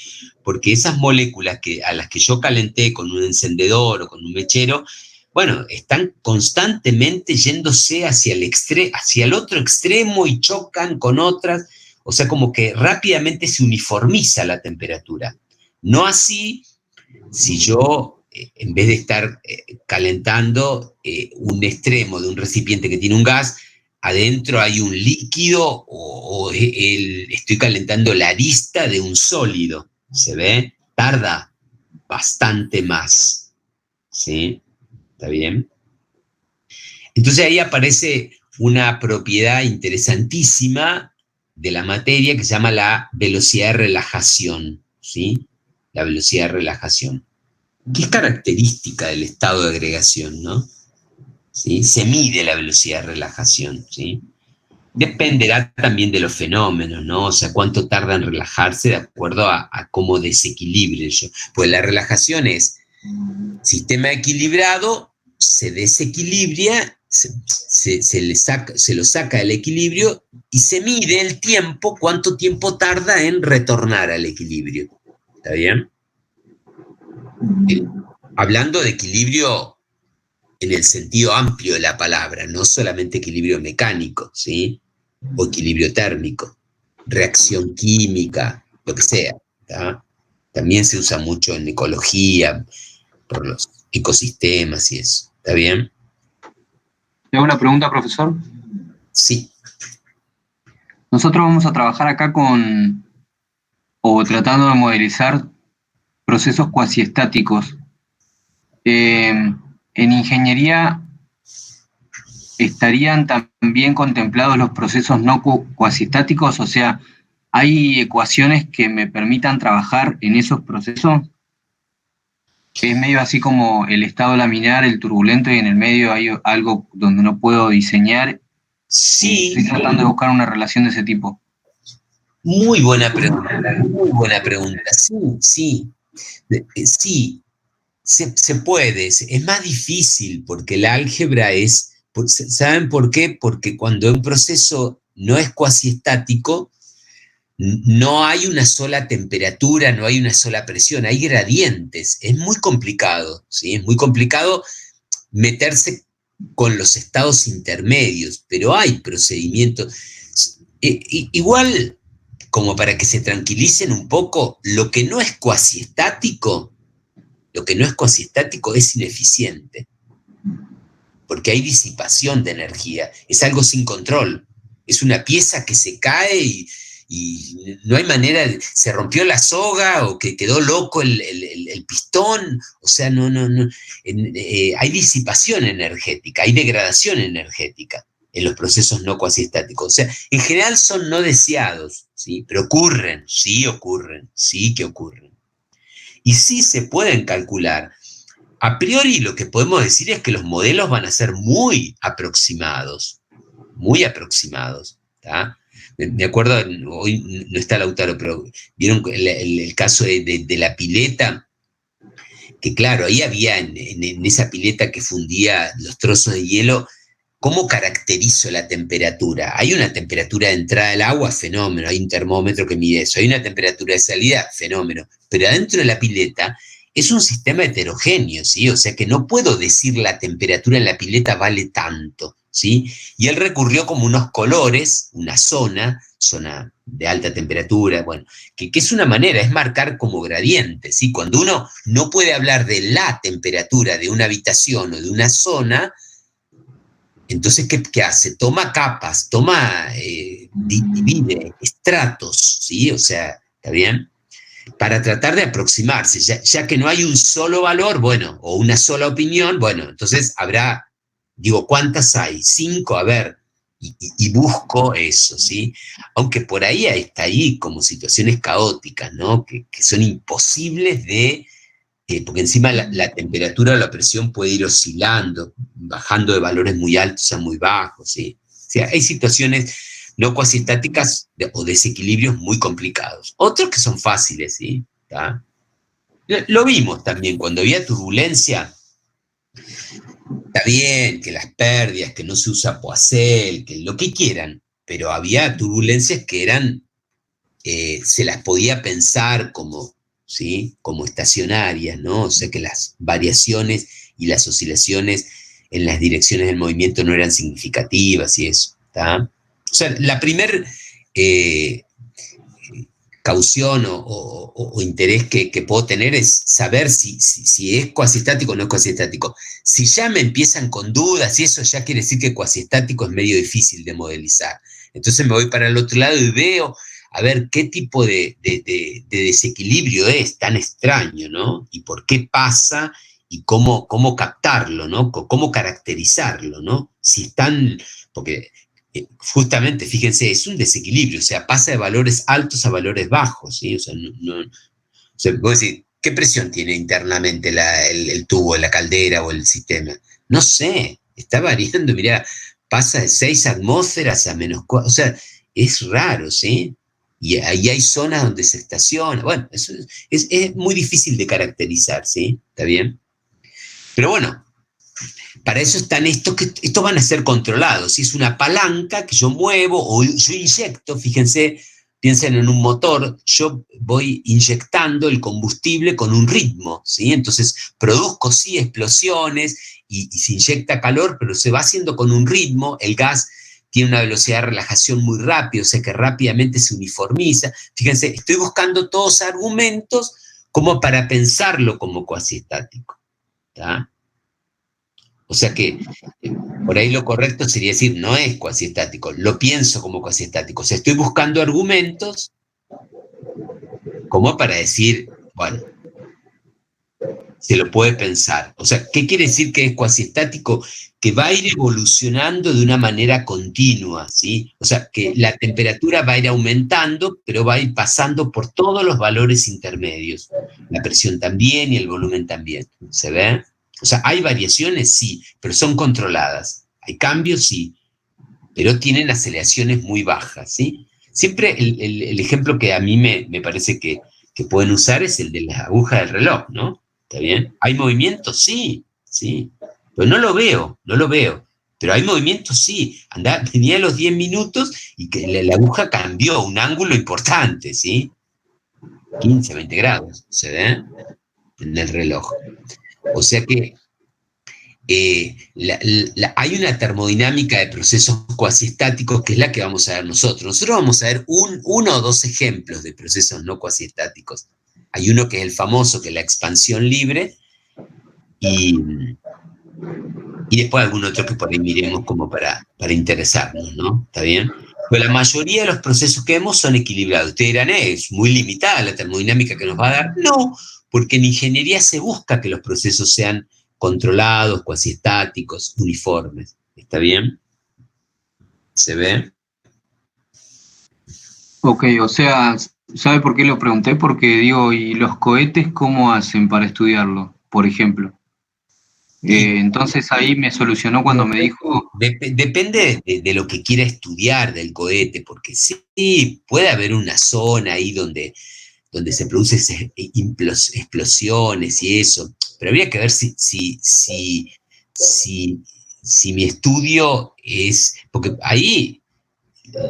esas moléculas a las que yo calenté con un encendedor o con un mechero, bueno, están constantemente yéndose hacia el otro extremo y chocan con otras, o sea, como que rápidamente se uniformiza la temperatura. No así si yo en vez de estar calentando un extremo de un recipiente que tiene un gas, adentro hay un líquido o estoy calentando la arista de un sólido. ¿Se ve? Tarda bastante más. ¿Sí? ¿Está bien? Entonces ahí aparece una propiedad interesantísima de la materia que se llama la velocidad de relajación. ¿Sí? La velocidad de relajación, que es característica del estado de agregación, ¿no? ¿Sí? Se mide la velocidad de relajación, ¿sí? Dependerá también de los fenómenos, ¿no? O sea, cuánto tarda en relajarse de acuerdo a cómo desequilibre yo. Pues la relajación es sistema equilibrado, se desequilibra, se lo saca del equilibrio y se mide el tiempo, cuánto tiempo tarda en retornar al equilibrio. ¿Está bien? Hablando de equilibrio en el sentido amplio de la palabra, no solamente equilibrio mecánico, ¿sí? O equilibrio térmico, reacción química, lo que sea, ¿tá? También se usa mucho en ecología, por los ecosistemas y eso, ¿está bien? ¿Le hago una pregunta, profesor? Sí. Nosotros vamos a trabajar acá tratando de modelizar procesos cuasiestáticos. En ingeniería, ¿estarían también contemplados los procesos no cuasiestáticos? O sea, ¿hay ecuaciones que me permitan trabajar en esos procesos? Es medio así como el estado laminar, el turbulento, y en el medio hay algo donde no puedo diseñar. Sí. Estoy tratando de buscar una relación de ese tipo. Muy buena pregunta, muy buena pregunta. Sí, sí. Sí, se puede. Es más difícil porque el álgebra es. ¿Saben por qué? Porque cuando un proceso no es cuasiestático, no hay una sola temperatura, no hay una sola presión, hay gradientes. Es muy complicado, ¿sí? Es muy complicado meterse con los estados intermedios, pero hay procedimientos. Igual, como para que se tranquilicen un poco, lo que no es cuasiestático es ineficiente, porque hay disipación de energía, es algo sin control, es una pieza que se cae y no hay manera, se rompió la soga o que quedó loco el pistón, o sea, no, hay disipación energética, hay degradación energética en los procesos no cuasiestáticos, o sea, en general son no deseados, ¿sí? Pero ocurren, sí que ocurren. Y sí se pueden calcular. A priori lo que podemos decir es que los modelos van a ser muy aproximados, ¿tá? Me acuerdo, hoy no está Lautaro, pero vieron el caso de la pileta, que claro, ahí había en esa pileta que fundía los trozos de hielo, ¿cómo caracterizo la temperatura? Hay una temperatura de entrada del agua, fenómeno, hay un termómetro que mide eso, hay una temperatura de salida, fenómeno, pero adentro de la pileta es un sistema heterogéneo, ¿sí? O sea que no puedo decir la temperatura en la pileta vale tanto, ¿sí? Y él recurrió como unos colores, una zona de alta temperatura, bueno, que es una manera, es marcar como gradientes, ¿sí? Cuando uno no puede hablar de la temperatura de una habitación o de una zona, entonces, ¿qué hace? Toma capas, divide estratos, ¿sí? O sea, ¿está bien? Para tratar de aproximarse, ya que no hay un solo valor, bueno, o una sola opinión, bueno, entonces habrá, digo, ¿cuántas hay? 5, a ver, y busco eso, ¿sí? Aunque por ahí está ahí como situaciones caóticas, ¿no? Que son imposibles porque encima la temperatura o la presión puede ir oscilando, bajando de valores muy altos a muy bajos, ¿sí? O sea, hay situaciones no cuasi estáticas o desequilibrios muy complicados. Otros que son fáciles, ¿sí? ¿Tá? Lo vimos también, cuando había turbulencia, está bien que las pérdidas, que no se usa Poiseuille, que lo que quieran, pero había turbulencias que eran, se las podía pensar como, ¿sí? Como estacionarias, ¿no? O sea que las variaciones y las oscilaciones en las direcciones del movimiento no eran significativas y eso, ¿está? O sea, la primer caución o interés que puedo tener es saber si es cuasiestático o no es cuasiestático. Si ya me empiezan con dudas y eso ya quiere decir que cuasiestático es medio difícil de modelizar. Entonces me voy para el otro lado y veo a ver qué tipo de desequilibrio es tan extraño, ¿no? Y por qué pasa y cómo captarlo, ¿no? Cómo caracterizarlo, ¿no? Si están, porque justamente, fíjense, es un desequilibrio, o sea, pasa de valores altos a valores bajos, ¿sí? O sea, o sea, vos decís, ¿qué presión tiene internamente el tubo, la caldera o el sistema? No sé, está variando, mirá, pasa de 6 atmósferas a -4, o sea, es raro, ¿sí? Y ahí hay zonas donde se estaciona, bueno, eso es muy difícil de caracterizar, ¿sí? ¿Está bien? Pero bueno, para eso están estos van a ser controlados. Si es una palanca que yo muevo o yo inyecto, fíjense, piensen en un motor, yo voy inyectando el combustible con un ritmo, ¿sí? Entonces produzco sí explosiones y se inyecta calor, pero se va haciendo con un ritmo, el gas tiene una velocidad de relajación muy rápida, o sea que rápidamente se uniformiza. Fíjense, estoy buscando todos argumentos como para pensarlo como cuasiestático, ¿tá? O sea que por ahí lo correcto sería decir, no es cuasiestático, lo pienso como cuasiestático. O sea, estoy buscando argumentos como para decir, bueno, se lo puede pensar. O sea, ¿qué quiere decir que es cuasiestático? Que va a ir evolucionando de una manera continua, ¿sí? O sea, que la temperatura va a ir aumentando, pero va a ir pasando por todos los valores intermedios. La presión también y el volumen también. ¿Se ve? O sea, hay variaciones, sí, pero son controladas. Hay cambios, sí, pero tienen aceleraciones muy bajas, ¿sí? Siempre el ejemplo que a mí me parece que pueden usar es el de la aguja del reloj, ¿no? ¿Está bien? ¿Hay movimiento? Sí, sí. Pero no lo veo. Pero hay movimiento, sí. Venía a los 10 minutos y que la aguja cambió un ángulo importante, ¿sí? 15, 20 grados, ¿se ve? En el reloj. O sea que hay una termodinámica de procesos cuasiestáticos que es la que vamos a ver nosotros. Nosotros vamos a ver uno o dos ejemplos de procesos no cuasiestáticos. Hay uno que es el famoso, que es la expansión libre, y después algún otro que por ahí miremos como para interesarnos, ¿no? ¿Está bien? Pero la mayoría de los procesos que vemos son equilibrados. Ustedes dirán, es muy limitada la termodinámica que nos va a dar. No, porque en ingeniería se busca que los procesos sean controlados, cuasiestáticos, uniformes. ¿Está bien? ¿Se ve? Ok, o sea, ¿sabe por qué lo pregunté? Porque digo, ¿y los cohetes cómo hacen para estudiarlo, por ejemplo? Y Entonces ahí me solucionó cuando me dijo, depende de lo que quiera estudiar del cohete, porque sí, puede haber una zona ahí donde se producen explosiones y eso. pero habría que ver si mi estudio es, porque ahí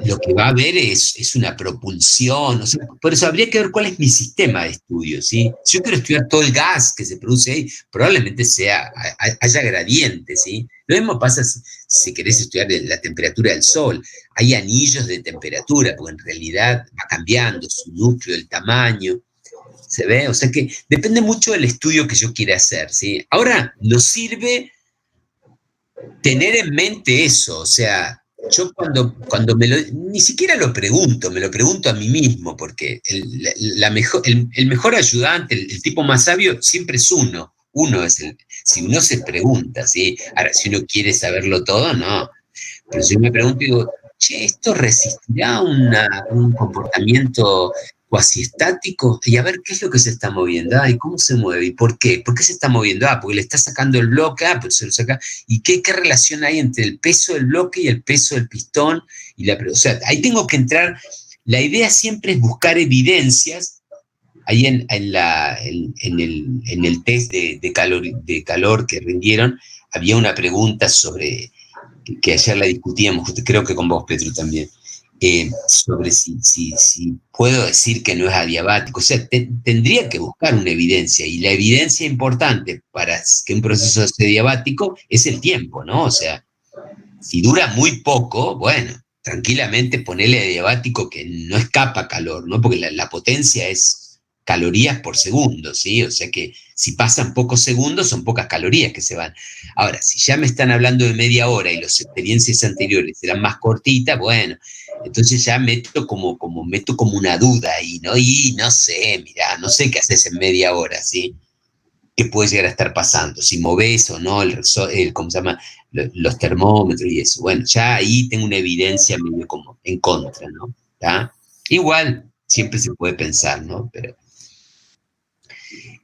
lo que va a haber es una propulsión, o sea, por eso habría que ver cuál es mi sistema de estudio, ¿sí? Si yo quiero estudiar todo el gas que se produce ahí, probablemente haya gradientes, ¿sí? Lo mismo pasa si querés estudiar la temperatura del Sol, hay anillos de temperatura, porque en realidad va cambiando su núcleo, el tamaño, ¿se ve? O sea que depende mucho del estudio que yo quiera hacer, ¿sí? Ahora, nos sirve tener en mente eso, o sea, yo cuando ni siquiera lo pregunto, me lo pregunto a mí mismo, porque el mejor ayudante, el tipo más sabio, siempre es uno es si uno se pregunta, ¿sí? Ahora, si uno quiere saberlo todo, no, pero si yo me pregunto, digo, che, ¿esto resistirá un comportamiento cuasi estático? Y a ver, ¿qué es lo que se está moviendo? ¿Y cómo se mueve? ¿Y por qué? ¿Por qué se está moviendo? Porque le está sacando el bloque, pero se lo saca. ¿Y qué relación hay entre el peso del bloque y el peso del pistón? O sea, ahí tengo que entrar. La idea siempre es buscar evidencias. Ahí en el test de calor que rindieron, había una pregunta sobre que ayer la discutíamos, creo que con vos, Petro, también, sobre si puedo decir que no es adiabático. O sea, tendría que buscar una evidencia, y la evidencia importante para que un proceso sea diabático es el tiempo, ¿no? O sea, si dura muy poco, bueno, tranquilamente ponele adiabático que no escapa calor, ¿no? Porque la potencia es calorías por segundo, ¿sí? O sea que si pasan pocos segundos son pocas calorías que se van. Ahora, si ya me están hablando de media hora y las experiencias anteriores eran más cortitas, bueno, entonces ya meto como una duda ahí, ¿no? Y no sé, mirá, no sé qué haces en media hora, ¿sí? ¿Qué puede llegar a estar pasando? Si movés o no, ¿cómo se llama? Los termómetros y eso. Bueno, ya ahí tengo una evidencia medio como en contra, ¿no? ¿Tá? Igual, siempre se puede pensar, ¿no? Pero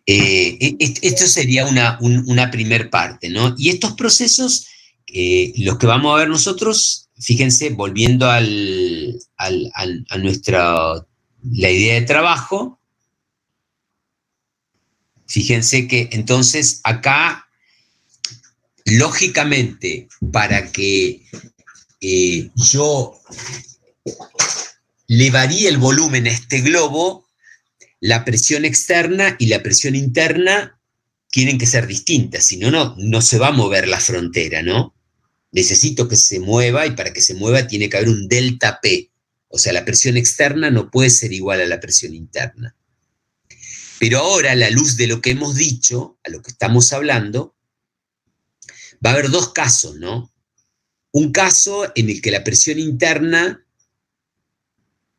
esto sería una primer parte, ¿no? Y estos procesos, los que vamos a ver nosotros, fíjense, volviendo a la idea de trabajo, fíjense que entonces acá, lógicamente, para que yo le varíe el volumen a este globo, la presión externa y la presión interna tienen que ser distintas, si no, no se va a mover la frontera, ¿no? Necesito que se mueva, y para que se mueva tiene que haber un delta P. O sea, la presión externa no puede ser igual a la presión interna. Pero ahora, a la luz de lo que hemos dicho, a lo que estamos hablando, va a haber dos casos, ¿no? Un caso en el que la presión interna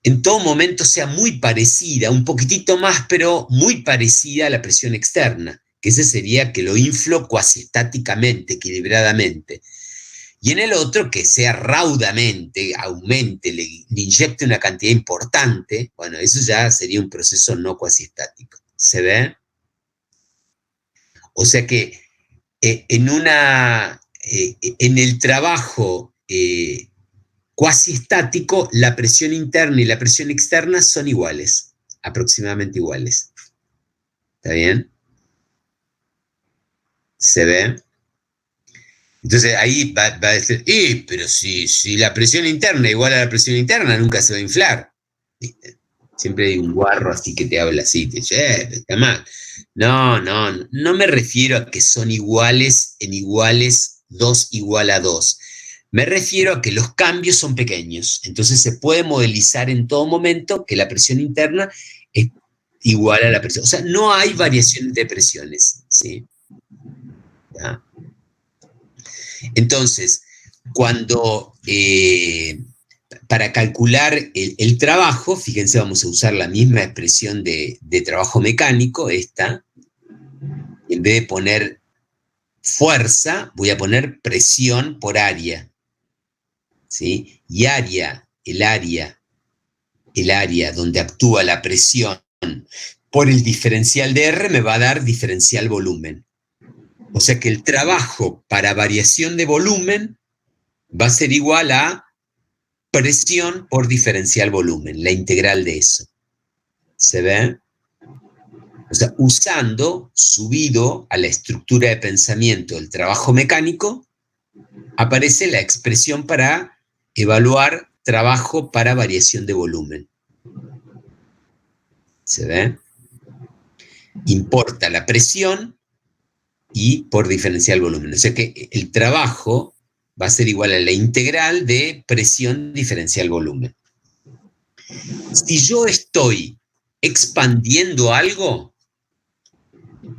en todo momento sea muy parecida, un poquitito más, pero muy parecida a la presión externa, que ese sería que lo inflo cuasi estáticamente, equilibradamente. Y en el otro, que sea raudamente, aumente, le inyecte una cantidad importante, bueno, eso ya sería un proceso no cuasi estático. ¿Se ve? O sea que en el trabajo cuasi estático, la presión interna y la presión externa son iguales, aproximadamente iguales. ¿Está bien? ¿Se ve? Entonces ahí va a decir, pero si la presión interna es igual a la presión interna, nunca se va a inflar. ¿Viste? Siempre hay un guarro así que te habla así, te dice, está mal. No me refiero a que son iguales en iguales, 2 igual a 2. Me refiero a que los cambios son pequeños, entonces se puede modelizar en todo momento que la presión interna es igual a la presión. O sea, no hay variación de presiones, ¿sí? ¿Ya? Entonces, para calcular el trabajo, fíjense, vamos a usar la misma expresión de trabajo mecánico, esta. En vez de poner fuerza, voy a poner presión por área, ¿sí? Y el área donde actúa la presión por el diferencial de R me va a dar diferencial volumen. O sea que el trabajo para variación de volumen va a ser igual a presión por diferencial volumen, la integral de eso. ¿Se ve? O sea, usando, subido a la estructura de pensamiento del trabajo mecánico, aparece la expresión para evaluar trabajo para variación de volumen. ¿Se ve? Importa la presión y por diferencial volumen. O sea que el trabajo va a ser igual a la integral de presión diferencial volumen. Si yo estoy expandiendo algo,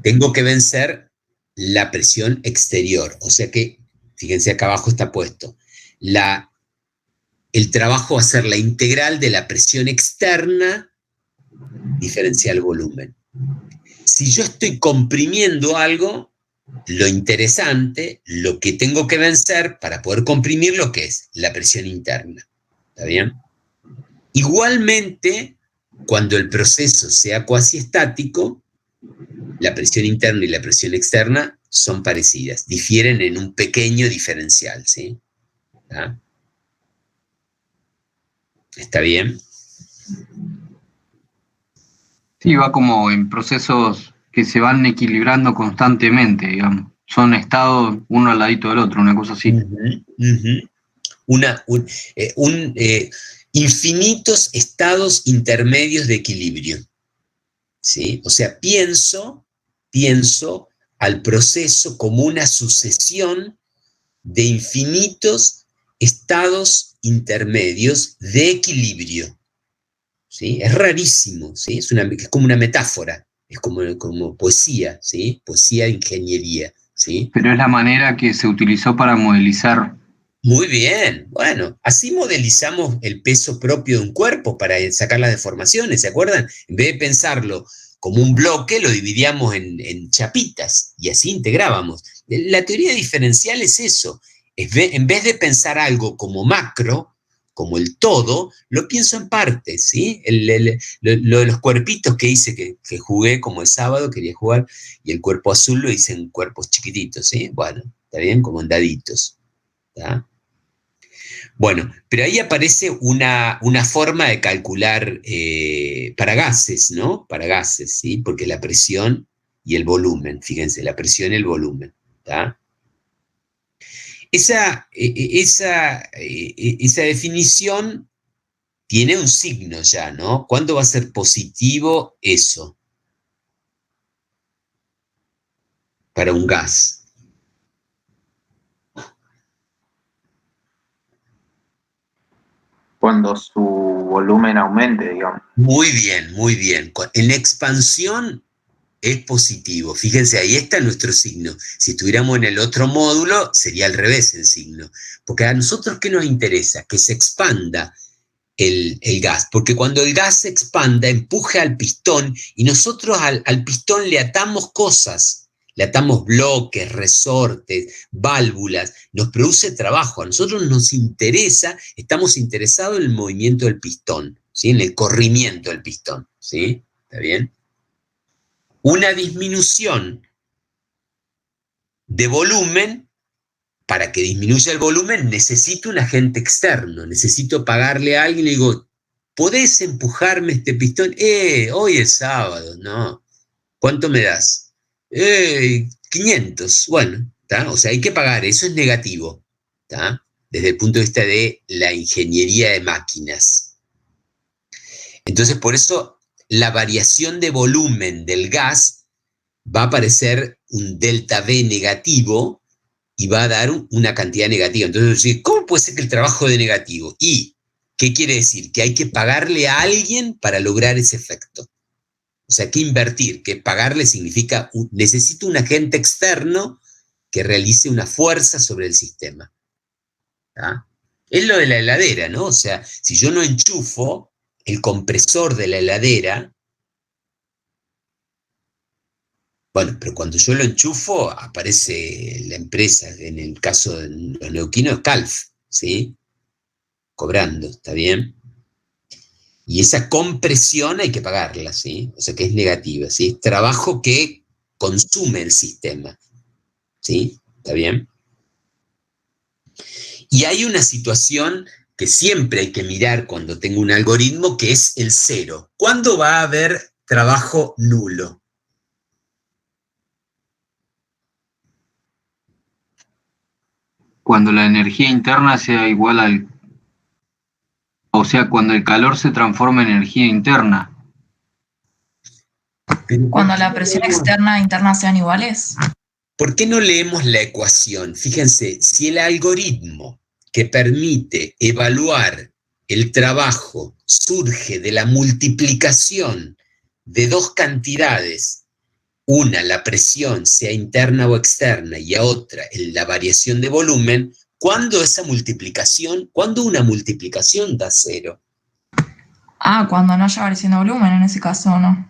tengo que vencer la presión exterior. O sea que, fíjense, acá abajo está puesto. El trabajo va a ser la integral de la presión externa diferencial volumen. Si yo estoy comprimiendo algo, lo interesante, lo que tengo que vencer para poder comprimir lo que es la presión interna. ¿Está bien? Igualmente, cuando el proceso sea cuasi estático, la presión interna y la presión externa son parecidas, difieren en un pequeño diferencial, ¿sí? ¿Ah? ¿Está bien? Sí, va como en procesos que se van equilibrando constantemente, digamos. Son estados uno al ladito del otro, una cosa así. Infinitos estados intermedios de equilibrio, ¿sí? O sea, pienso al proceso como una sucesión de infinitos estados intermedios de equilibrio, ¿sí? Es rarísimo, ¿sí? Es como una metáfora, es como poesía, ¿sí? Poesía de ingeniería, ¿sí? Pero es la manera que se utilizó para modelizar. Muy bien, bueno, así modelizamos el peso propio de un cuerpo para sacar las deformaciones, ¿se acuerdan? En vez de pensarlo como un bloque, lo dividíamos en chapitas y así integrábamos. La teoría diferencial es eso. En vez de pensar algo como macro, como el todo, lo pienso en partes, ¿sí? Lo de los cuerpitos que hice, que jugué como el sábado, quería jugar, y el cuerpo azul lo hice en cuerpos chiquititos, ¿sí? Bueno, está bien, como en daditos, ¿está? Bueno, pero ahí aparece una forma de calcular para gases, ¿no? Para gases, ¿sí? Porque la presión y el volumen, fíjense, la presión y el volumen, ¿está? Esa definición tiene un signo ya, ¿no? ¿Cuándo va a ser positivo eso para un gas? Cuando su volumen aumente, digamos. Muy bien, muy bien. En expansión es positivo. Fíjense, ahí está nuestro signo. Si estuviéramos en el otro módulo, sería al revés el signo. Porque a nosotros, ¿qué nos interesa? Que se expanda el gas. Porque cuando el gas se expanda, empuja al pistón y nosotros al pistón le atamos cosas. Le atamos bloques, resortes, válvulas. Nos produce trabajo. A nosotros nos interesa, estamos interesados en el movimiento del pistón, ¿sí? En el corrimiento del pistón, ¿sí? ¿Está bien? Una disminución de volumen, para que disminuya el volumen, necesito un agente externo, necesito pagarle a alguien y le digo, ¿podés empujarme este pistón? Hoy es sábado, no. ¿Cuánto me das? 500, bueno, ¿tá? O sea, hay que pagar, eso es negativo, ¿tá? Desde el punto de vista de la ingeniería de máquinas. Entonces, por eso, la variación de volumen del gas va a aparecer un delta V negativo y va a dar una cantidad negativa. Entonces, ¿cómo puede ser que el trabajo de negativo? ¿Y qué quiere decir? Que hay que pagarle a alguien para lograr ese efecto. O sea, que invertir, que pagarle significa, necesito un agente externo que realice una fuerza sobre el sistema. ¿Ah? Es lo de la heladera, ¿no? O sea, si yo no enchufo el compresor de la heladera, bueno, pero cuando yo lo enchufo, aparece la empresa, en el caso de los neuquinos, Calf, ¿sí? Cobrando, ¿está bien? Y esa compresión hay que pagarla, ¿sí? O sea que es negativa, ¿sí? Es trabajo que consume el sistema, ¿sí? ¿Está bien? Y hay una situación que siempre hay que mirar cuando tengo un algoritmo, que es el cero. ¿Cuándo va a haber trabajo nulo? cuando la energía interna sea igual al... O sea, cuando el calor se transforma en energía interna. Pero Cuando la presión externa e interna sean iguales. ¿por qué no leemos la ecuación? Fíjense, si el algoritmo que permite evaluar el trabajo surge de la multiplicación de dos cantidades, una, la presión, sea interna o externa, y a otra, la variación de volumen, ¿cuándo una multiplicación da cero? Cuando no haya variación de volumen, en ese caso, ¿o no?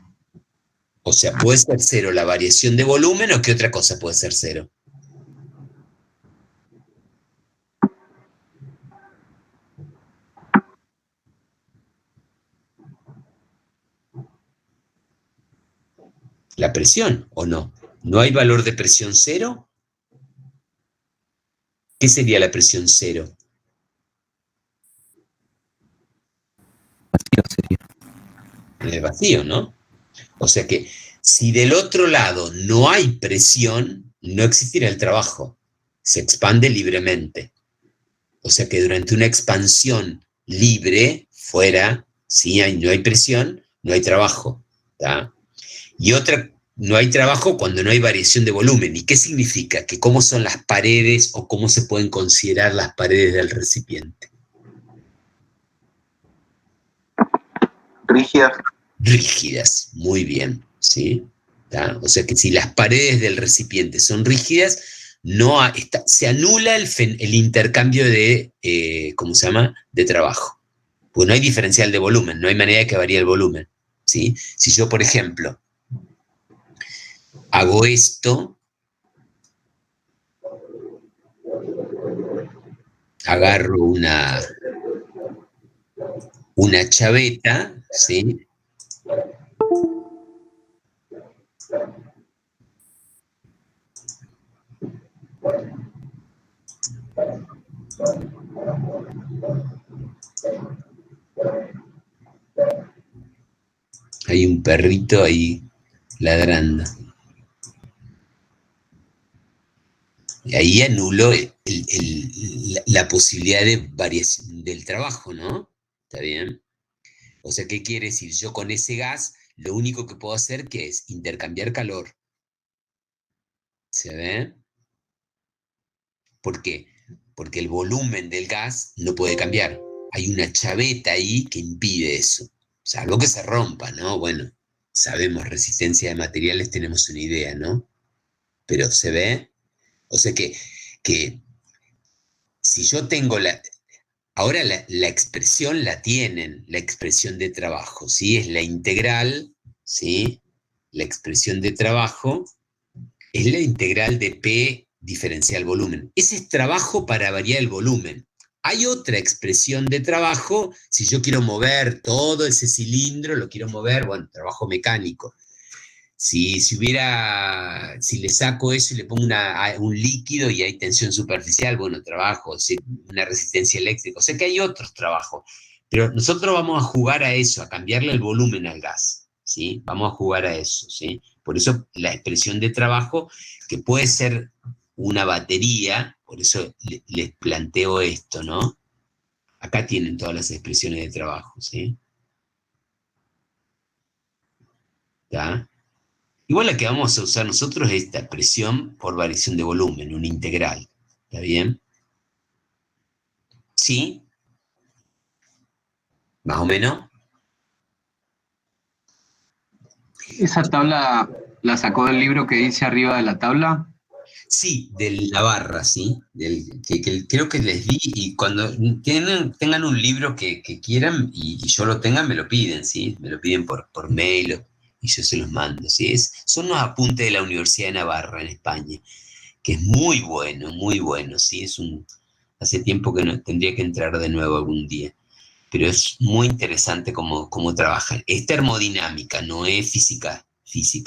O sea, puede ser cero la variación de volumen, o qué otra cosa puede ser cero. La presión, ¿o no? ¿No hay valor de presión cero? ¿Qué sería la presión cero? Vacío sería. En el vacío, ¿no? O sea que si del otro lado no hay presión, no existirá el trabajo. Se expande libremente. O sea que durante una expansión libre, fuera, si no hay presión, no hay trabajo. ¿Tá? Y otra, no hay trabajo cuando no hay variación de volumen. ¿Y qué significa? Que cómo son las paredes o cómo se pueden considerar las paredes del recipiente. Rígidas. Rígidas, muy bien, ¿sí? ¿Tá? O sea que si las paredes del recipiente son rígidas, se anula el intercambio de, ¿cómo se llama?, de trabajo. Pues no hay diferencial de volumen, no hay manera de que varíe el volumen, ¿sí? Si yo, por ejemplo, hago esto, agarro una chaveta, ¿sí? Hay un perrito ahí ladrando. Y ahí anulo la posibilidad de variación del trabajo, ¿no? ¿Está bien? O sea, ¿qué quiere decir? Yo con ese gas, lo único que puedo hacer que es intercambiar calor. ¿Se ve? ¿Por qué? Porque el volumen del gas no puede cambiar. Hay una chaveta ahí que impide eso. Salvo que se rompa, ¿no? Bueno, sabemos resistencia de materiales, tenemos una idea, ¿no? Pero ¿se ve? O sea que si yo tengo ahora la expresión la tienen, la expresión de trabajo, ¿sí? Es la integral, ¿sí? La expresión de trabajo es la integral de P diferencial volumen. Ese es trabajo para variar el volumen. Hay otra expresión de trabajo, si yo quiero mover todo ese cilindro, lo quiero mover, bueno, trabajo mecánico. Si le saco eso y le pongo un líquido y hay tensión superficial, bueno, trabajo, una resistencia eléctrica, o sea que hay otros trabajos. Pero nosotros vamos a jugar a eso, a cambiarle el volumen al gas, ¿sí? Vamos a jugar a eso, ¿sí? Por eso la expresión de trabajo, que puede ser una batería, por eso les planteo esto, ¿no? Acá tienen todas las expresiones de trabajo, ¿sí? ¿Está? Igual la que vamos a usar nosotros es esta presión por variación de volumen, una integral. ¿Está bien? ¿Sí? ¿Más o menos? ¿Esa tabla la sacó del libro que dice arriba de la tabla? Sí, de la barra, ¿sí? Que creo que les di, y cuando tengan un libro que quieran y yo lo tenga, me lo piden, ¿sí? Me lo piden por mail y yo se los mando, ¿sí? Son unos apuntes de la Universidad de Navarra en España, que es muy bueno, ¿sí? Hace tiempo que no tendría que entrar de nuevo algún día, pero es muy interesante cómo trabajan. Es termodinámica, no es física,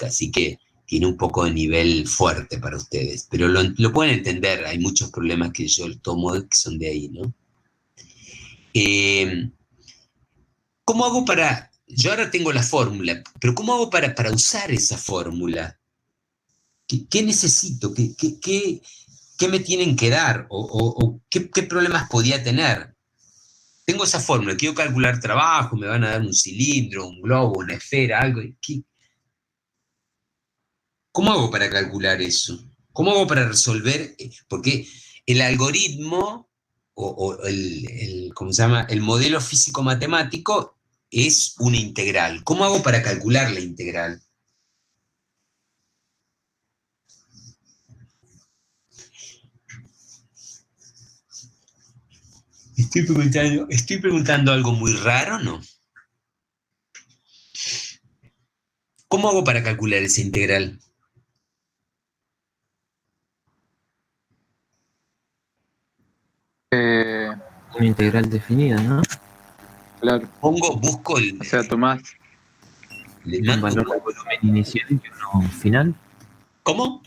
así que tiene un poco de nivel fuerte para ustedes, pero lo pueden entender, hay muchos problemas que yo tomo que son de ahí, ¿no? ¿Cómo hago yo ahora tengo la fórmula, pero ¿cómo hago para usar esa fórmula? ¿Qué necesito? qué me tienen que dar o qué problemas podía tener. Tengo esa fórmula, quiero calcular trabajo, me van a dar un cilindro, un globo, una esfera, algo. ¿Cómo hago para calcular eso? ¿Cómo hago para resolver? Porque el algoritmo ¿cómo se llama? El modelo físico-matemático es una integral. ¿Cómo hago para calcular la integral? ¿Estoy preguntando algo muy raro, no? ¿Cómo hago para calcular esa integral? Eh, Una integral definida, ¿no? claro. Busco O sea, tomás, le Un mando valor de volumen inicial y uno final. ¿Cómo?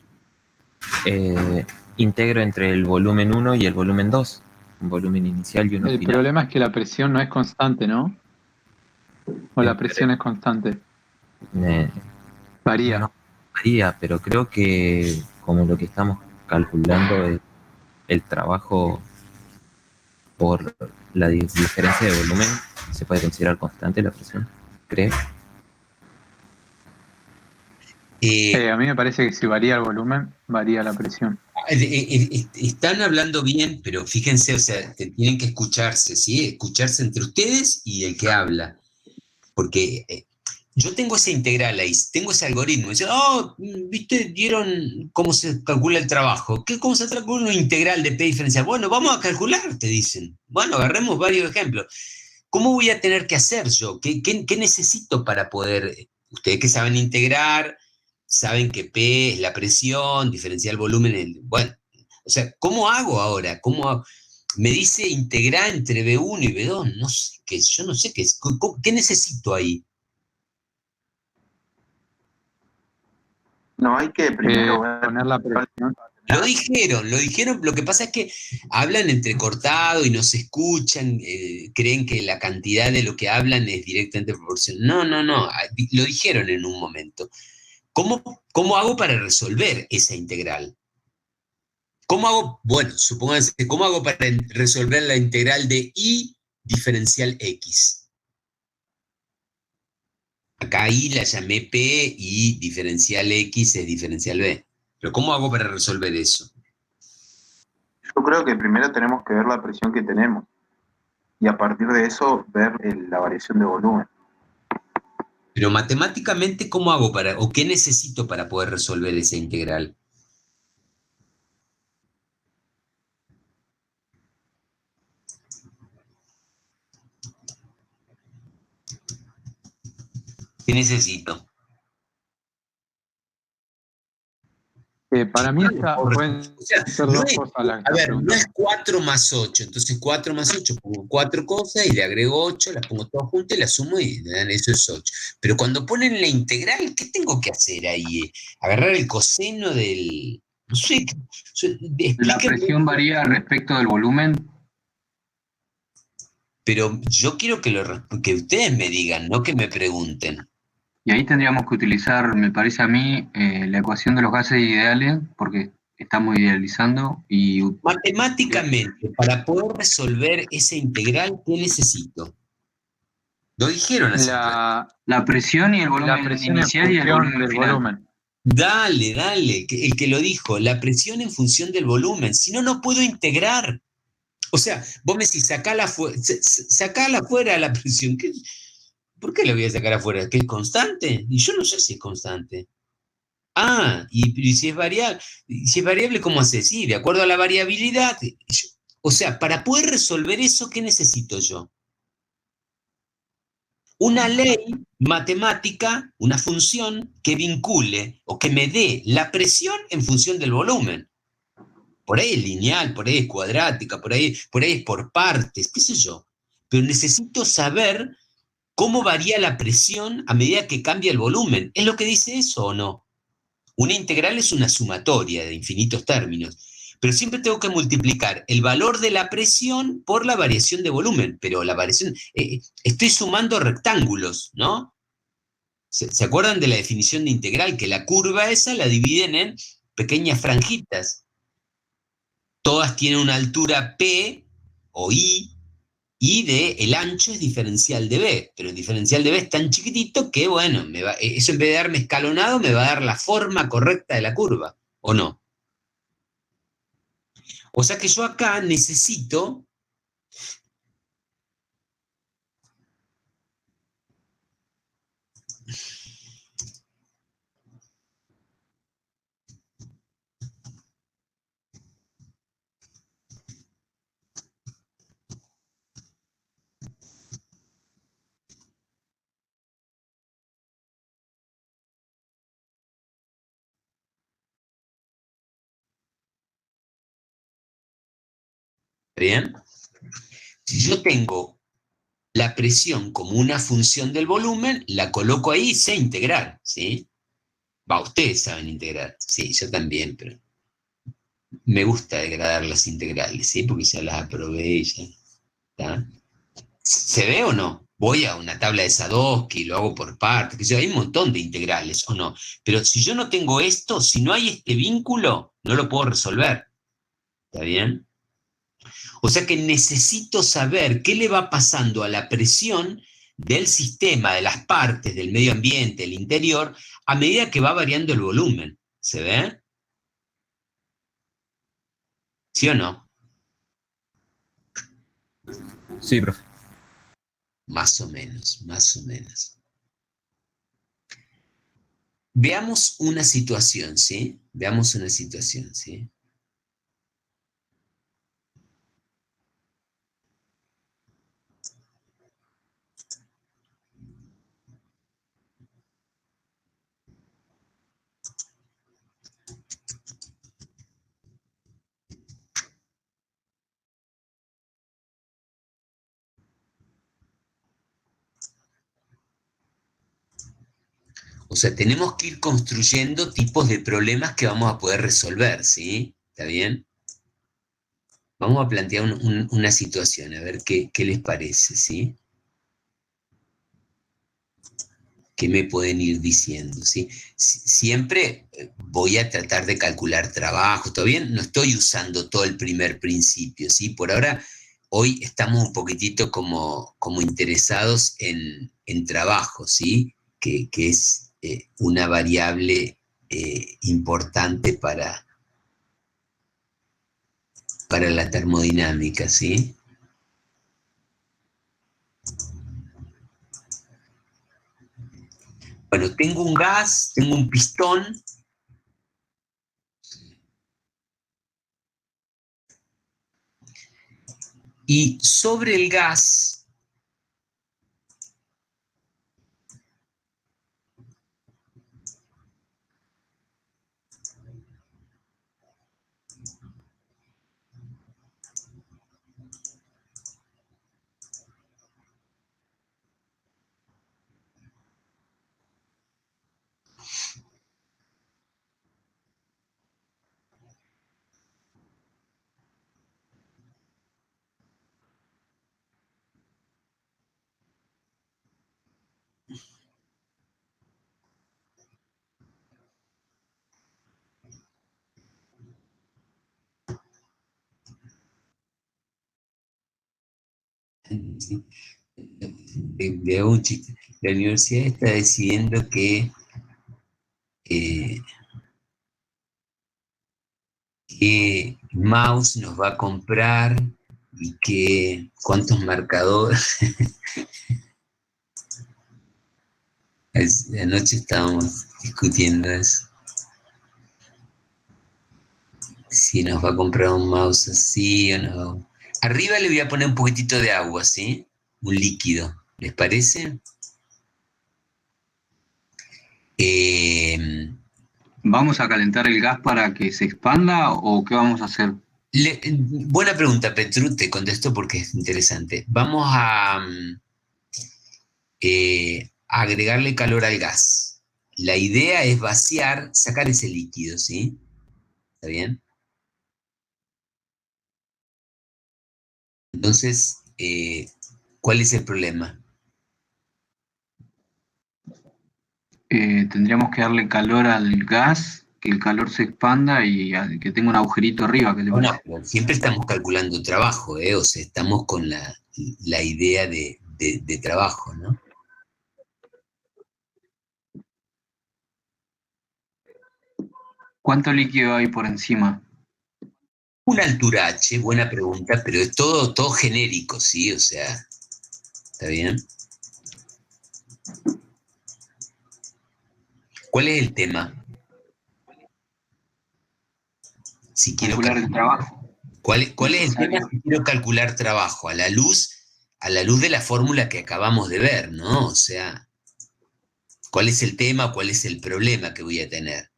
Integro entre el volumen 1 y el volumen 2. Un volumen inicial y uno el final. problema es que la presión no es constante, ¿no? O la presión es constante. Varía. No varía, pero creo que como lo que estamos calculando es el trabajo por la diferencia de volumen, se puede considerar constante la presión, creo. A mí me parece que si varía el volumen, varía la presión. Están hablando bien, pero fíjense, o sea, tienen que escucharse, ¿sí? Escucharse entre ustedes y el que habla. Porque yo tengo esa integral ahí, tengo ese algoritmo. Dice, ¿viste? Dieron cómo se calcula el trabajo. ¿Cómo se calcula una integral de P diferencial? Bueno, vamos a calcular, te dicen. Bueno, agarremos varios ejemplos. ¿Cómo voy a tener que hacer yo? ¿Qué necesito para poder? Ustedes que saben integrar, saben que P es la presión, diferencial volumen. Bueno, o sea, ¿cómo hago ahora? Me dice integrar entre B1 y B2. No sé qué, yo no sé qué es. ¿Qué necesito ahí? No hay que primero ver Poner la presión. Lo dijeron, lo que pasa es que hablan entrecortado y no se escuchan, creen que la cantidad de lo que hablan es directamente proporcional. No, lo dijeron en un momento. ¿Cómo hago para resolver esa integral? ¿Cómo hago? Bueno, supónganse, ¿cómo hago para resolver la integral de y diferencial x? Acá y la llamé p y diferencial x es diferencial b. Pero ¿cómo hago para resolver eso? Yo creo que primero tenemos que ver la presión que tenemos y a partir de eso ver la variación de volumen. Pero matemáticamente, ¿cómo hago o qué necesito para poder resolver esa integral? ¿Qué necesito? Para mí pueden O sea, ser no dos es, cosas las que a estás ver, no preguntando. es 4 más 8. Entonces 4 más 8 pongo 4 cosas y le agrego 8, las pongo todas juntas y las sumo y me dan eso es 8. Pero cuando ponen la integral, ¿qué tengo que hacer ahí? Agarrar el coseno del... No sé, La explíquenme. presión varía respecto del volumen. Pero yo quiero que ustedes me digan, no que me pregunten. Y ahí tendríamos que utilizar, me parece a mí, la ecuación de los gases ideales, porque estamos idealizando y Matemáticamente, para poder resolver esa integral, ¿qué necesito? Lo dijeron así. la presión y el La volumen presión en inicial y el función volumen del final. volumen. Dale, el que lo dijo, la presión en función del volumen, si no, no puedo integrar. O sea, vos me decís, sacala afuera la presión. ¿Por qué la voy a sacar afuera? ¿Que es constante? Y yo no sé si es constante. Y si es variable, ¿cómo hace? Sí, de acuerdo a la variabilidad. O sea, para poder resolver eso, ¿qué necesito yo? Una ley matemática, una función que vincule o que me dé la presión en función del volumen. Por ahí es lineal, por ahí es cuadrática, por ahí es por partes, qué sé yo. Pero necesito saber cómo varía la presión a medida que cambia el volumen. ¿Es lo que dice eso o no? Una integral es una sumatoria de infinitos términos, pero siempre tengo que multiplicar el valor de la presión por la variación de volumen, pero la variación, estoy sumando rectángulos, ¿no? ¿Se acuerdan de la definición de integral? Que la curva esa la dividen en pequeñas franjitas. todas tienen una altura P o I, y el ancho es diferencial de B, pero el diferencial de B es tan chiquitito que, bueno, eso en vez de darme escalonado, me va a dar la forma correcta de la curva, ¿o no? O sea que yo acá necesito ¿bien? Si yo tengo la presión como una función del volumen, la coloco ahí y sé integrar, ¿sí? Va, ustedes saben integrar, sí, yo también, pero me gusta degradar las integrales, ¿sí? Porque ya las aprobé y ya está. ¿Se ve o no? Voy a una tabla de Sadowski, lo hago por partes, que hay un montón de integrales, ¿o no? Pero si yo no tengo esto, si no hay este vínculo, no lo puedo resolver, ¿está bien? O sea que necesito saber qué le va pasando a la presión del sistema, de las partes, del medio ambiente, del interior, a medida que va variando el volumen. ¿Se ve? ¿Sí o no? Sí, profe. Más o menos, más o menos. Veamos una situación, ¿sí? Veamos una situación, ¿sí? O sea, tenemos que ir construyendo tipos de problemas que vamos a poder resolver, ¿sí? ¿Está bien? Vamos a plantear una situación, a ver qué les parece, ¿sí? ¿Qué me pueden ir diciendo, ¿sí? Siempre voy a tratar de calcular trabajo, todavía no estoy usando todo el primer principio, ¿sí? Por ahora, hoy estamos un poquitito como interesados en trabajo, ¿sí? Que es una variable importante para la termodinámica, ¿sí? Bueno, tengo un gas, tengo un pistón, y sobre el gas ¿sí? De un chiste. La universidad está decidiendo eh, qué mouse nos va a comprar y cuántos marcadores. Anoche estábamos discutiendo eso. Si nos va a comprar un mouse así o no. Arriba le voy a poner un poquitito de agua, ¿sí? Un líquido. ¿Les parece? Eh, ¿Vamos a calentar el gas para que se expanda o qué vamos a hacer? buena pregunta, Petru, te contesto porque es interesante. Vamos a agregarle calor al gas. La idea es vaciar, sacar ese líquido, ¿sí? ¿Está bien? Entonces, ¿cuál es el problema? Tendríamos que darle calor al gas que el calor se expanda y que tenga un agujerito arriba, ¿qué te Bueno, parece? pero siempre estamos calculando trabajo, ¿eh? O sea, estamos con la idea de trabajo, ¿no? ¿Cuánto líquido hay por encima? Una altura H, buena pregunta, pero es todo genérico, ¿sí? O sea, ¿está bien? ¿Cuál es el tema? Si quiero Calcular el trabajo. ¿Cuál es el tema Necesario. si quiero calcular trabajo? A la luz de la fórmula que acabamos de ver, ¿no? O sea, ¿cuál es el tema? ¿Cuál es el problema que voy a tener?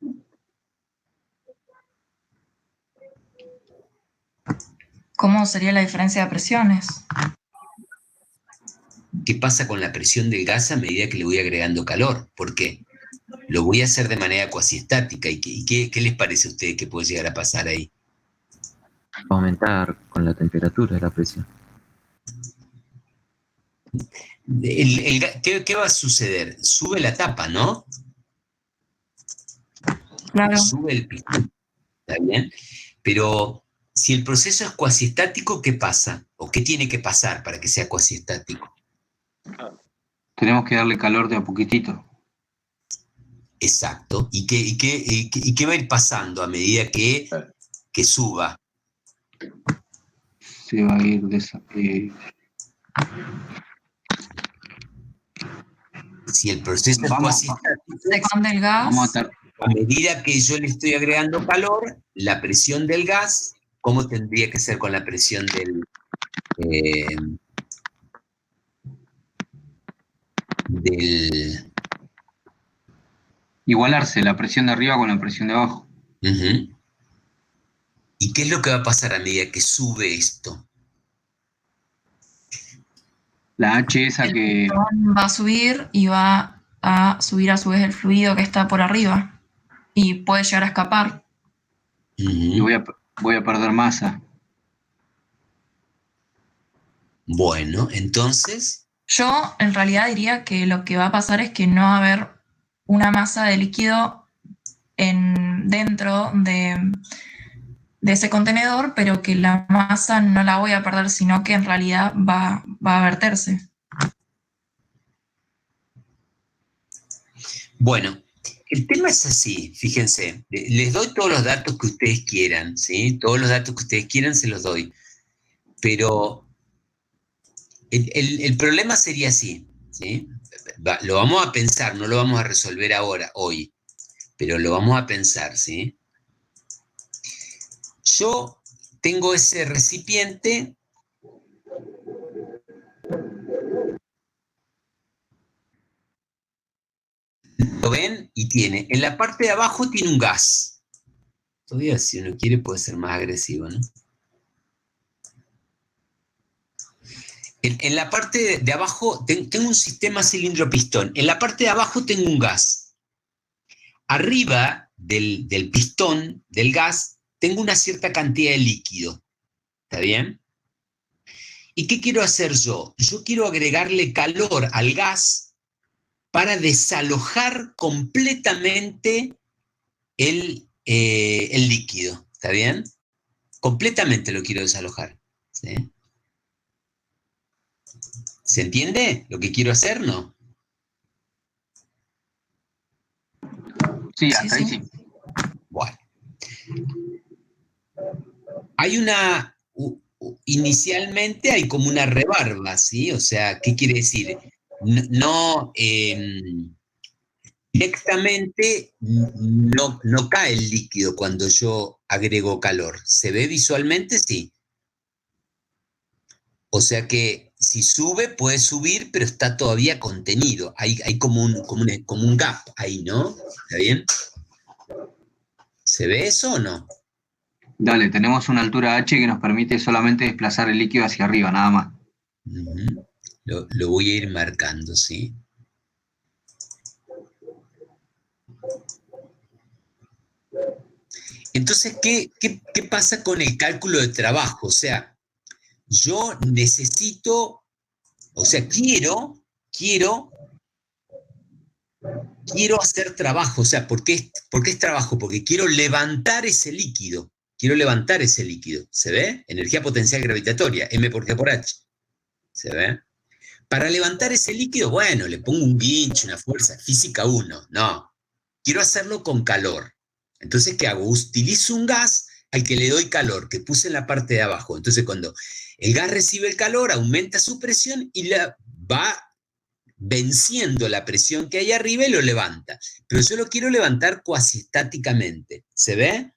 ¿Cómo sería la diferencia de presiones? ¿Qué pasa con la presión del gas a medida que le voy agregando calor? ¿Por qué? Lo voy a hacer de manera cuasi estática. ¿Qué les parece a ustedes que puede llegar a pasar ahí? Aumentar con la temperatura la presión. ¿Qué va a suceder? Sube la tapa, ¿no? Claro. Sube el pistón, ¿está bien? Pero si el proceso es cuasi estático, ¿qué pasa? ¿O qué tiene que pasar para que sea cuasi estático? Tenemos que darle calor de a poquitito. Exacto. ¿Y qué va a ir pasando a medida que suba? Se va a ir Si el proceso es Vamos, cuasi estático, Se expande el vamos a gas. tar- a medida que yo le estoy agregando calor, la presión del gas, ¿cómo tendría que ser con la presión eh, del... igualarse la presión de arriba con la presión de abajo. Ujú. ¿Y qué es lo que va a pasar a medida que sube esto? La H esa que Va a subir y va a subir a su vez el fluido que está por arriba y puede llegar a escapar. y Ujú. voy a perder masa. Bueno, entonces, Yo en realidad diría que lo que va a pasar es que no va a haber una masa de líquido dentro de ese contenedor, pero que la masa no la voy a perder, sino que en realidad va a verterse. bueno, el tema es así, fíjense, les doy todos los datos que ustedes quieran, ¿sí? Todos los datos que ustedes quieran se los doy, pero el problema sería así, ¿sí? Lo vamos a pensar, no lo vamos a resolver ahora, hoy, pero lo vamos a pensar, ¿sí? Yo tengo ese recipiente, ¿lo ven? Y tiene, en la parte de abajo tiene un gas. Todavía si uno quiere puede ser más agresivo, ¿no? En la parte de abajo tengo un sistema cilindro-pistón. En la parte de abajo tengo un gas. Arriba del pistón, del gas, tengo una cierta cantidad de líquido. ¿Está bien? ¿Y qué quiero hacer yo? Yo quiero agregarle calor al gas para desalojar completamente el líquido. ¿Está bien? Completamente lo quiero desalojar. ¿Sí? ¿Se entiende lo que quiero hacer? ¿No? Sí, Sí, hasta ahí sí. sí. Bueno. Hay inicialmente hay como una rebarba, ¿sí? O sea, ¿qué quiere decir? No, directamente no cae el líquido cuando yo agrego calor. ¿Se ve visualmente? Sí. O sea que si sube, puede subir, pero está todavía contenido. Hay como un gap ahí, ¿no? ¿Está bien? ¿Se ve eso o no? Dale, tenemos una altura H que nos permite solamente desplazar el líquido hacia arriba, nada más. Ujú. Lo voy a ir marcando, ¿sí? Entonces, ¿qué pasa con el cálculo de trabajo? O sea, yo necesito, o sea, quiero quiero hacer trabajo. O sea, por qué es trabajo? Porque quiero levantar ese líquido. Quiero levantar ese líquido. ¿Se ve? Energía potencial gravitatoria, M por G por H. ¿Se ve? Para levantar ese líquido, bueno, le pongo un guincho, una fuerza, física 1. No, quiero hacerlo con calor. Entonces, ¿qué hago? Utilizo un gas al que le doy calor, que puse en la parte de abajo. Entonces, cuando el gas recibe el calor, aumenta su presión y va venciendo la presión que hay arriba y lo levanta. Pero yo lo quiero levantar cuasi estáticamente. ¿Se ve?